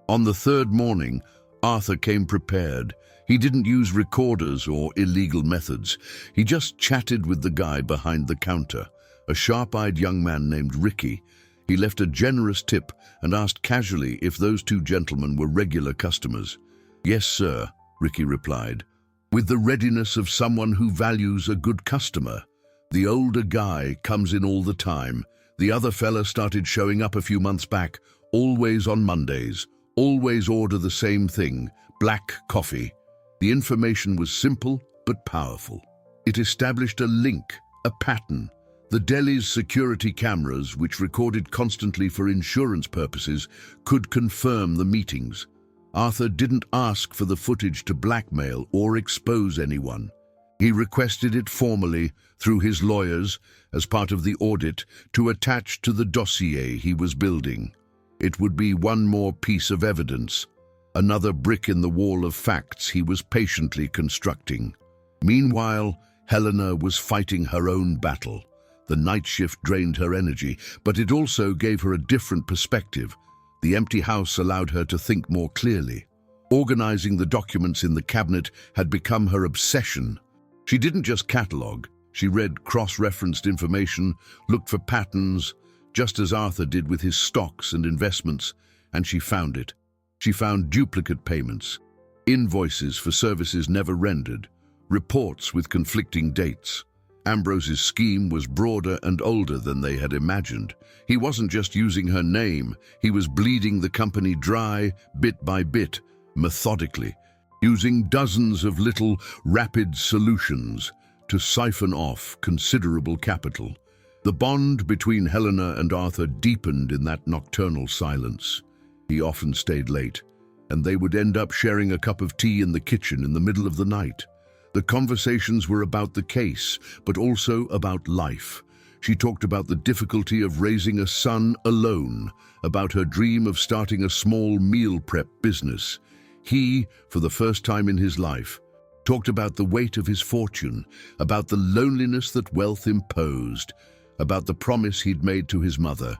On the third morning, Arthur came prepared. He didn't use recorders or illegal methods. He just chatted with the guy behind the counter, a sharp-eyed young man named Ricky. He left a generous tip and asked casually if those two gentlemen were regular customers. "Yes, sir," Ricky replied, with the readiness of someone who values a good customer. The older guy comes in all the time. The other fella started showing up a few months back, always on Mondays, always order the same thing, black coffee. The information was simple but powerful. It established a link, a pattern. The deli's security cameras, which recorded constantly for insurance purposes, could confirm the meetings. Arthur didn't ask for the footage to blackmail or expose anyone. He requested it formally, through his lawyers, as part of the audit, to attach to the dossier he was building. It would be one more piece of evidence, another brick in the wall of facts he was patiently constructing. Meanwhile, Helena was fighting her own battle. The night shift drained her energy, but it also gave her a different perspective. The empty house allowed her to think more clearly. Organizing the documents in the cabinet had become her obsession. She didn't just catalog, she read cross-referenced information, looked for patterns, just as Arthur did with his stocks and investments, and she found it. She found duplicate payments, invoices for services never rendered, reports with conflicting dates. Ambrose's scheme was broader and older than they had imagined. He wasn't just using her name, he was bleeding the company dry, bit by bit, methodically, using dozens of little, rapid solutions to siphon off considerable capital. The bond between Helena and Arthur deepened in that nocturnal silence. He often stayed late, and they would end up sharing a cup of tea in the kitchen in the middle of the night. The conversations were about the case, but also about life. She talked about the difficulty of raising a son alone, about her dream of starting a small meal prep business. He, for the first time in his life, talked about the weight of his fortune, about the loneliness that wealth imposed, about the promise he'd made to his mother.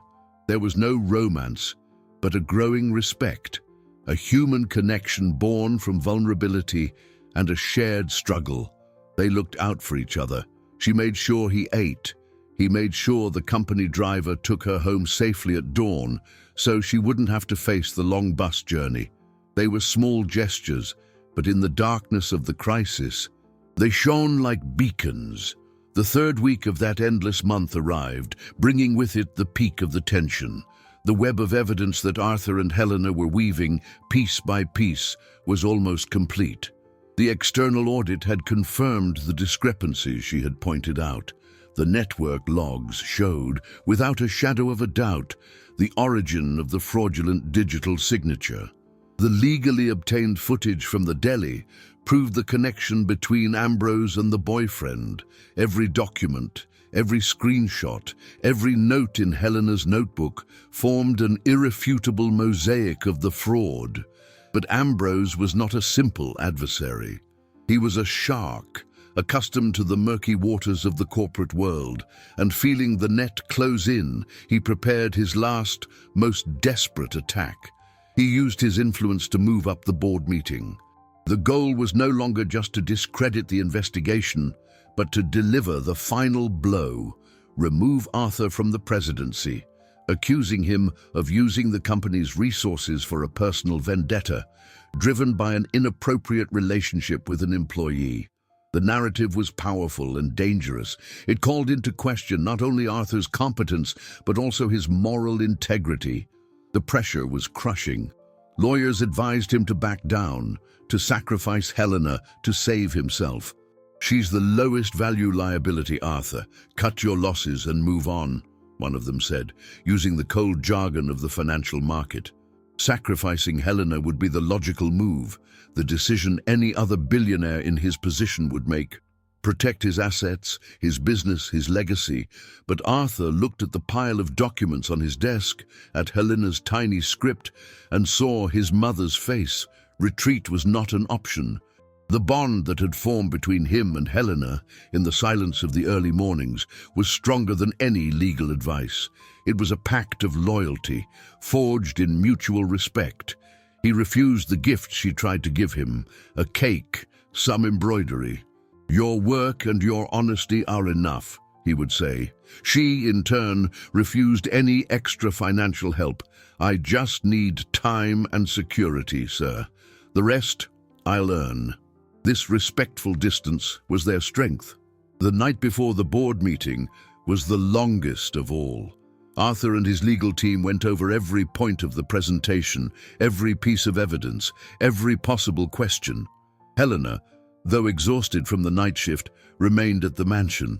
There was no romance, but a growing respect, a human connection born from vulnerability and a shared struggle. They looked out for each other. She made sure he ate. He made sure the company driver took her home safely at dawn, so she wouldn't have to face the long bus journey. They were small gestures, but in the darkness of the crisis, they shone like beacons. The third week of that endless month arrived, bringing with it the peak of the tension. The web of evidence that Arthur and Helena were weaving, piece by piece, was almost complete. The external audit had confirmed the discrepancies she had pointed out. The network logs showed, without a shadow of a doubt, the origin of the fraudulent digital signature. The legally obtained footage from the deli proved the connection between Ambrose and the boyfriend. Every document, every screenshot, every note in Helena's notebook formed an irrefutable mosaic of the fraud. But Ambrose was not a simple adversary. He was a shark, accustomed to the murky waters of the corporate world, and feeling the net close in, he prepared his last, most desperate attack. He used his influence to move up the board meeting. The goal was no longer just to discredit the investigation, but to deliver the final blow, remove Arthur from the presidency, accusing him of using the company's resources for a personal vendetta, driven by an inappropriate relationship with an employee. The narrative was powerful and dangerous. It called into question not only Arthur's competence, but also his moral integrity. The pressure was crushing. Lawyers advised him to back down, to sacrifice Helena, to save himself. "She's the lowest value liability, Arthur. Cut your losses and move on," one of them said, using the cold jargon of the financial market. Sacrificing Helena would be the logical move, the decision any other billionaire in his position would make. Protect his assets, his business, his legacy. But Arthur looked at the pile of documents on his desk, at Helena's tiny script, and saw his mother's face. Retreat was not an option. The bond that had formed between him and Helena in the silence of the early mornings was stronger than any legal advice. It was a pact of loyalty, forged in mutual respect. He refused the gift she tried to give him, a cake, some embroidery. "Your work and your honesty are enough," he would say. She, in turn, refused any extra financial help. "I just need time and security, sir. The rest, I'll earn. This respectful distance was their strength. The night before the board meeting was the longest of all. Arthur and his legal team went over every point of the presentation, every piece of evidence, every possible question. Helena, though exhausted from the night shift, remained at the mansion.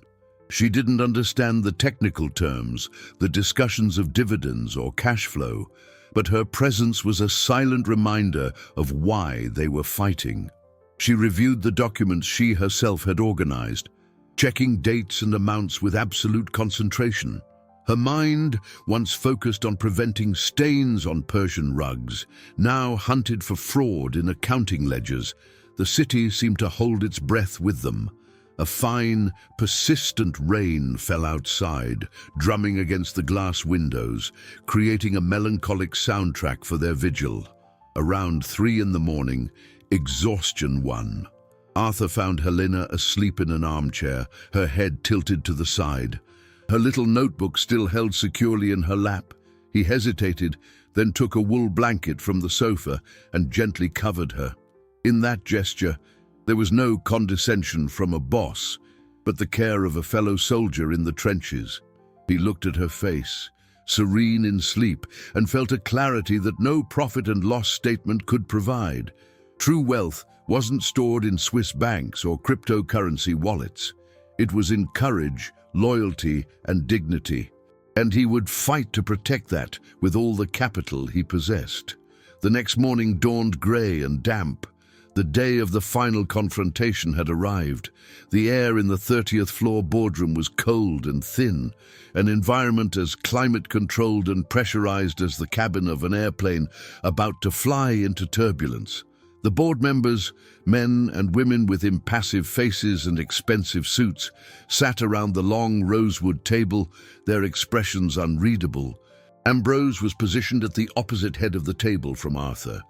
She didn't understand the technical terms, the discussions of dividends or cash flow, but her presence was a silent reminder of why they were fighting. She reviewed the documents she herself had organized, checking dates and amounts with absolute concentration. Her mind, once focused on preventing stains on Persian rugs, now hunted for fraud in accounting ledgers. The city seemed to hold its breath with them. A fine, persistent rain fell outside, drumming against the glass windows, creating a melancholic soundtrack for their vigil. Around 3 in the morning, exhaustion won. Arthur found Helena asleep in an armchair, her head tilted to the side. Her little notebook still held securely in her lap. He hesitated, then took a wool blanket from the sofa and gently covered her. In that gesture, there was no condescension from a boss, but the care of a fellow soldier in the trenches. He looked at her face, serene in sleep, and felt a clarity that no profit and loss statement could provide. True wealth wasn't stored in Swiss banks or cryptocurrency wallets. It was in courage, loyalty, and dignity. And he would fight to protect that with all the capital he possessed. The next morning dawned grey and damp. The day of the final confrontation had arrived. The air in the 30th floor boardroom was cold and thin, an environment as climate-controlled and pressurized as the cabin of an airplane about to fly into turbulence. The board members, men and women with impassive faces and expensive suits, sat around the long rosewood table, their expressions unreadable. Ambrose was positioned at the opposite head of the table from Arthur,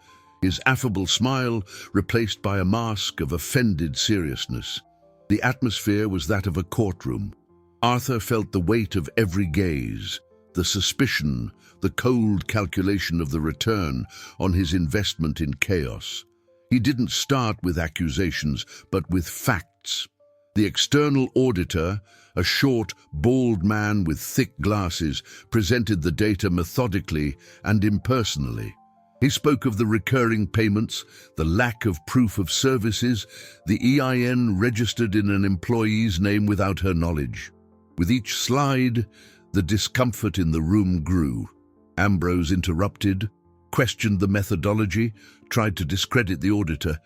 his affable smile replaced by a mask of offended seriousness. The atmosphere was that of a courtroom. Arthur felt the weight of every gaze, the suspicion, the cold calculation of the return on his investment in chaos. He didn't start with accusations, but with facts. The external auditor, a short, bald man with thick glasses, presented the data methodically and impersonally. He spoke of the recurring payments, the lack of proof of services, the EIN registered in an employee's name without her knowledge. With each slide, the discomfort in the room grew. Ambrose interrupted, questioned the methodology, tried to discredit the auditor,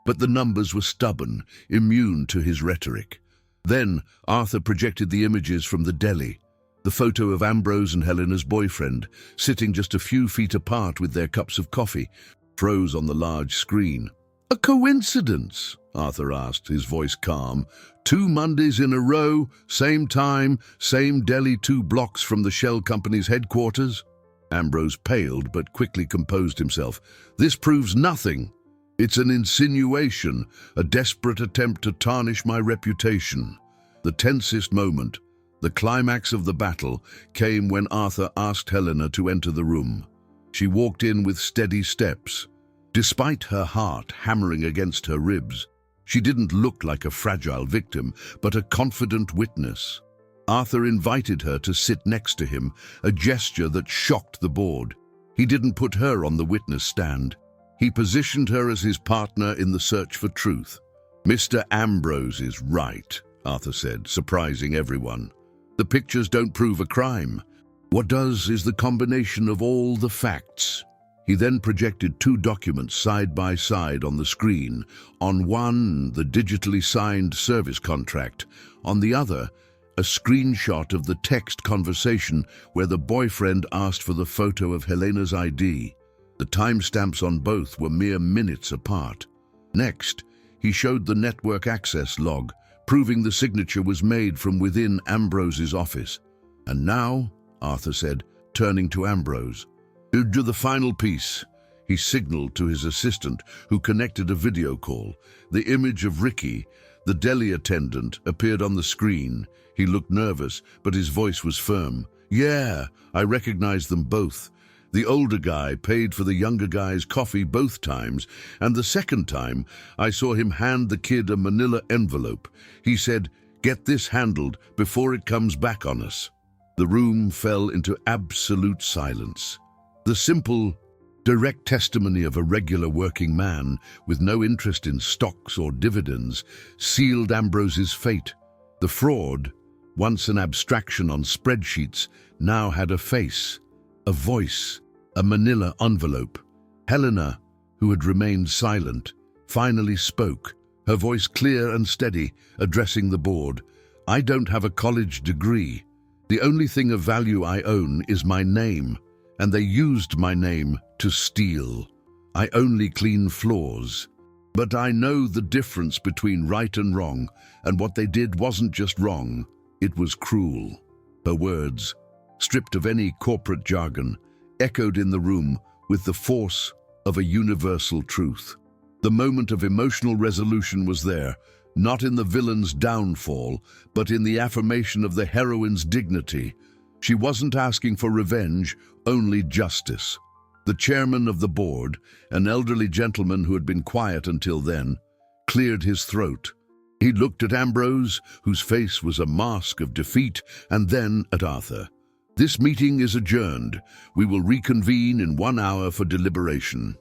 but the numbers were stubborn, immune to his rhetoric. Then Arthur projected the images from the deli. The photo of Ambrose and Helena's boyfriend, sitting just a few feet apart with their cups of coffee, froze on the large screen. "A coincidence?" Arthur asked, his voice calm. "2 Mondays in a row, same time, same deli 2 blocks from the shell company's headquarters?" Ambrose paled but quickly composed himself. "This proves nothing. It's an insinuation, a desperate attempt to tarnish my reputation." The tensest moment, the climax of the battle, came when Arthur asked Helena to enter the room. She walked in with steady steps. Despite her heart hammering against her ribs, she didn't look like a fragile victim, but a confident witness. Arthur invited her to sit next to him, a gesture that shocked the board. He didn't put her on the witness stand. He positioned her as his partner in the search for truth. "Mr. Ambrose is right," Arthur said, surprising everyone. "The pictures don't prove a crime. What does is the combination of all the facts." He then projected 2 documents side by side on the screen. On one, the digitally signed service contract. On the other, a screenshot of the text conversation where the boyfriend asked for the photo of Helena's ID. The timestamps on both were mere minutes apart. Next, he showed the network access log, proving the signature was made from within Ambrose's office. "And now," Arthur said, turning to Ambrose, "do the final piece." He signaled to his assistant, who connected a video call. The image of Ricky, the deli attendant, appeared on the screen. He looked nervous, but his voice was firm. "Yeah, I recognize them both. The older guy paid for the younger guy's coffee both times, and the second time I saw him hand the kid a manila envelope. He said, "Get this handled before it comes back on us." The room fell into absolute silence. The simple, direct testimony of a regular working man with no interest in stocks or dividends sealed Ambrose's fate. The fraud, once an abstraction on spreadsheets, now had a face, a voice, a manila envelope. Helena, who had remained silent, finally spoke, her voice clear and steady, addressing the board. "I don't have a college degree. The only thing of value I own is my name, and they used my name to steal. I only clean floors. But I know the difference between right and wrong, and what they did wasn't just wrong, it was cruel." Her words, stripped of any corporate jargon, echoed in the room with the force of a universal truth. The moment of emotional resolution was there, not in the villain's downfall, but in the affirmation of the heroine's dignity. She wasn't asking for revenge, only justice. The chairman of the board, an elderly gentleman who had been quiet until then, cleared his throat. He looked at Ambrose, whose face was a mask of defeat, and then at Arthur. "This meeting is adjourned. We will reconvene in 1 hour for deliberation."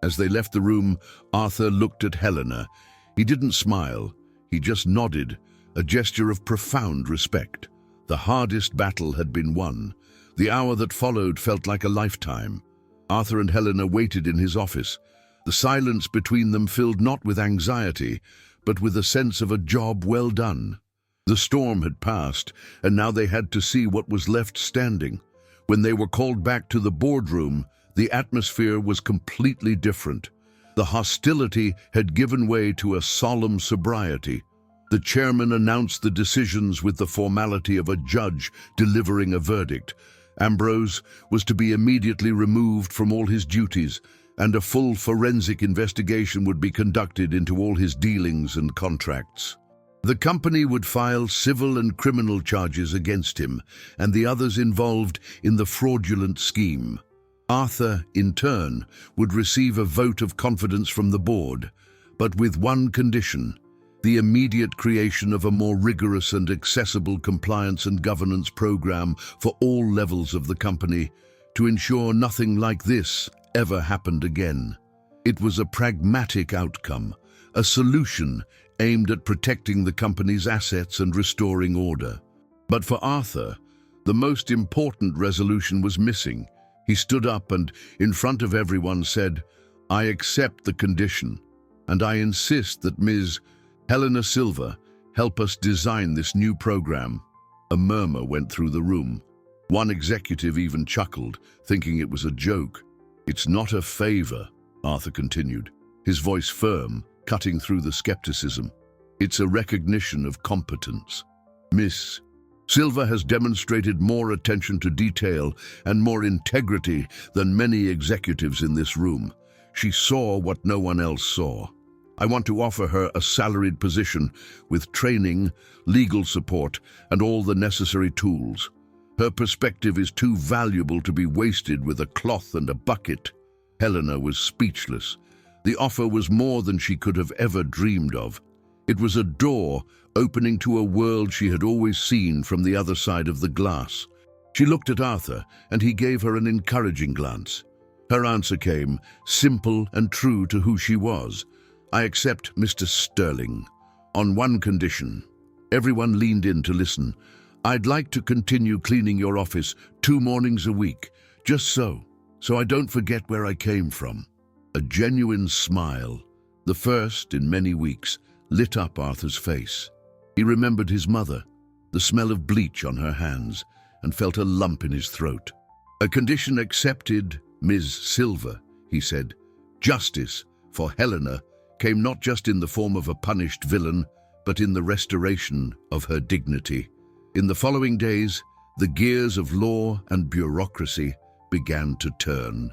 As they left the room, Arthur looked at Helena. He didn't smile. He just nodded, a gesture of profound respect. The hardest battle had been won. The hour that followed felt like a lifetime. Arthur and Helena waited in his office. The silence between them filled not with anxiety, but with a sense of a job well done. The storm had passed, and now they had to see what was left standing. When they were called back to the boardroom, the atmosphere was completely different. The hostility had given way to a solemn sobriety. The chairman announced the decisions with the formality of a judge delivering a verdict. Ambrose was to be immediately removed from all his duties, and a full forensic investigation would be conducted into all his dealings and contracts. The company would file civil and criminal charges against him and the others involved in the fraudulent scheme. Arthur, in turn, would receive a vote of confidence from the board, but with one condition: the immediate creation of a more rigorous and accessible compliance and governance program for all levels of the company to ensure nothing like this ever happened again. It was a pragmatic outcome, a solution aimed at protecting the company's assets and restoring order. But for Arthur, the most important resolution was missing. He stood up and, in front of everyone, said, "I accept the condition, and I insist that Ms. Helena Silva help us design this new program." A murmur went through the room. One executive even chuckled, thinking it was a joke. "It's not a favor," Arthur continued, his voice firm, cutting through the skepticism. "It's a recognition of competence. Miss Silva has demonstrated more attention to detail and more integrity than many executives in this room. She saw what no one else saw. I want to offer her a salaried position with training, legal support, and all the necessary tools. Her perspective is too valuable to be wasted with a cloth and a bucket." Helena was speechless. The offer was more than she could have ever dreamed of. It was a door opening to a world she had always seen from the other side of the glass. She looked at Arthur, and he gave her an encouraging glance. Her answer came, simple and true to who she was. "I accept, Mr. Sterling, on one condition." Everyone leaned in to listen. "I'd like to continue cleaning your office 2 mornings a week, just so I don't forget where I came from." A genuine smile, the first in many weeks, lit up Arthur's face. He remembered his mother, the smell of bleach on her hands, and felt a lump in his throat. "A condition accepted, Ms. Silva," he said. Justice for Helena came not just in the form of a punished villain, but in the restoration of her dignity. In the following days, the gears of law and bureaucracy began to turn.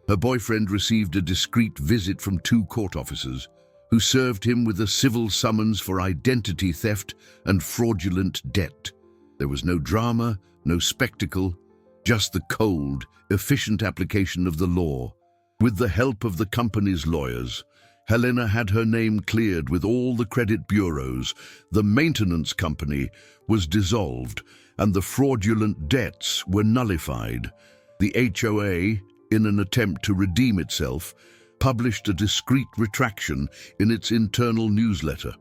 Her boyfriend received a discreet visit from 2 court officers, who served him with a civil summons for identity theft and fraudulent debt. There was no drama, no spectacle, just the cold, efficient application of the law. With the help of the company's lawyers, Helena had her name cleared with all the credit bureaus. The maintenance company was dissolved and the fraudulent debts were nullified. The HOA, in an attempt to redeem itself, published a discreet retraction in its internal newsletter,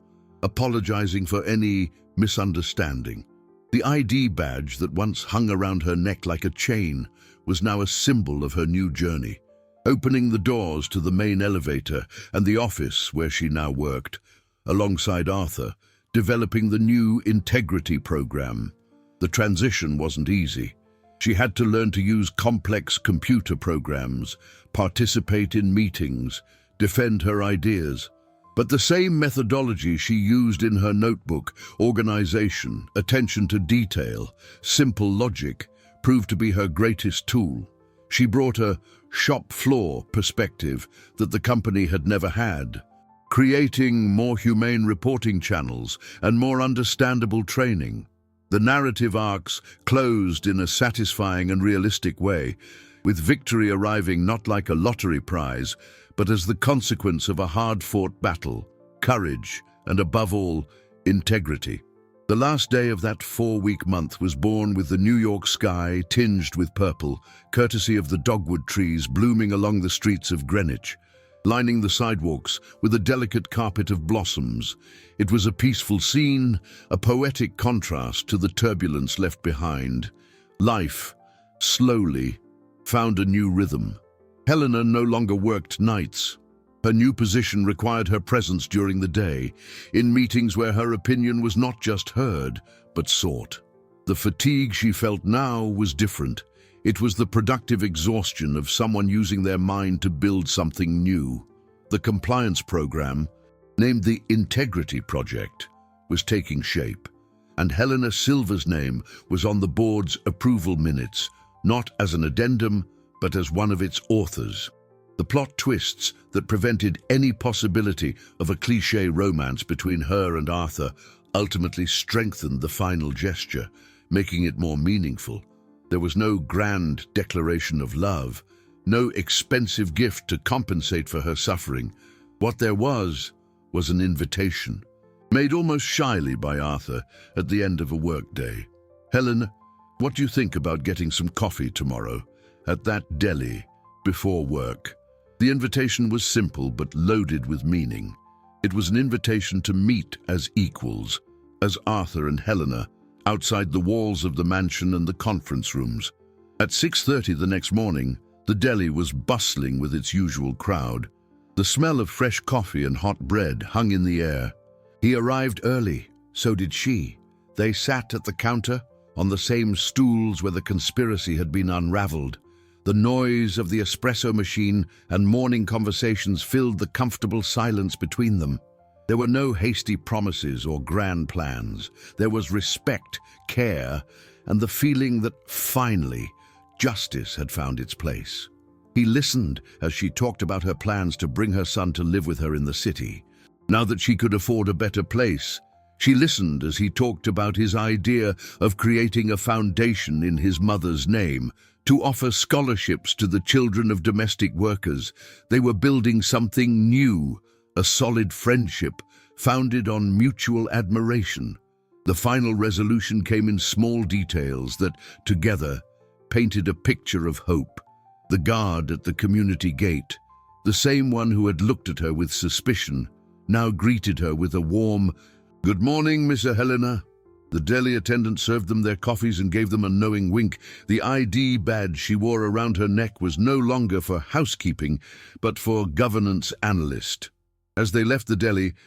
apologizing for any misunderstanding. The ID badge that once hung around her neck like a chain was now a symbol of her new journey, opening the doors to the main elevator and the office where she now worked, alongside Arthur, developing the new integrity program. The transition wasn't easy. She had to learn to use complex computer programs, participate in meetings, defend her ideas. But the same methodology she used in her notebook, organization, attention to detail, simple logic, proved to be her greatest tool. She brought a shop floor perspective that the company had never had, creating more humane reporting channels and more understandable training. The narrative arcs closed in a satisfying and realistic way, with victory arriving not like a lottery prize, but as the consequence of a hard-fought battle, courage, and above all, integrity. The last day of that 4-week month was born with the New York sky tinged with purple, courtesy of the dogwood trees blooming along the streets of Greenwich, lining the sidewalks with a delicate carpet of blossoms. It was a peaceful scene, a poetic contrast to the turbulence left behind. Life, slowly, found a new rhythm. Helena no longer worked nights. Her new position required her presence during the day, in meetings where her opinion was not just heard, but sought. The fatigue she felt now was different. It was the productive exhaustion of someone using their mind to build something new. The compliance program, named the Integrity Project, was taking shape, and Helena Silver's name was on the board's approval minutes, not as an addendum, but as one of its authors. The plot twists that prevented any possibility of a cliché romance between her and Arthur ultimately strengthened the final gesture, making it more meaningful. There was no grand declaration of love, no expensive gift to compensate for her suffering. What there was an invitation, made almost shyly by Arthur at the end of a workday. "Helen, what do you think about getting some coffee tomorrow at that deli before work?" The invitation was simple but loaded with meaning. It was an invitation to meet as equals, as Arthur and Helena, outside the walls of the mansion and the conference rooms. At 6:30 the next morning, the deli was bustling with its usual crowd. The smell of fresh coffee and hot bread hung in the air. He arrived early, so did she. They sat at the counter, on the same stools where the conspiracy had been unraveled. The noise of the espresso machine and morning conversations filled the comfortable silence between them. There were no hasty promises or grand plans. There was respect, care, and the feeling that, finally, justice had found its place. He listened as she talked about her plans to bring her son to live with her in the city, now that she could afford a better place. She listened as he talked about his idea of creating a foundation in his mother's name, to offer scholarships to the children of domestic workers. They were building something new, a solid friendship founded on mutual admiration. The final resolution came in small details that, together, painted a picture of hope. The guard at the community gate, the same one who had looked at her with suspicion, now greeted her with a warm, "Good morning, Miss Helena." The deli attendant served them their coffees and gave them a knowing wink. The ID badge she wore around her neck was no longer for housekeeping, but for governance analyst. As they left the deli,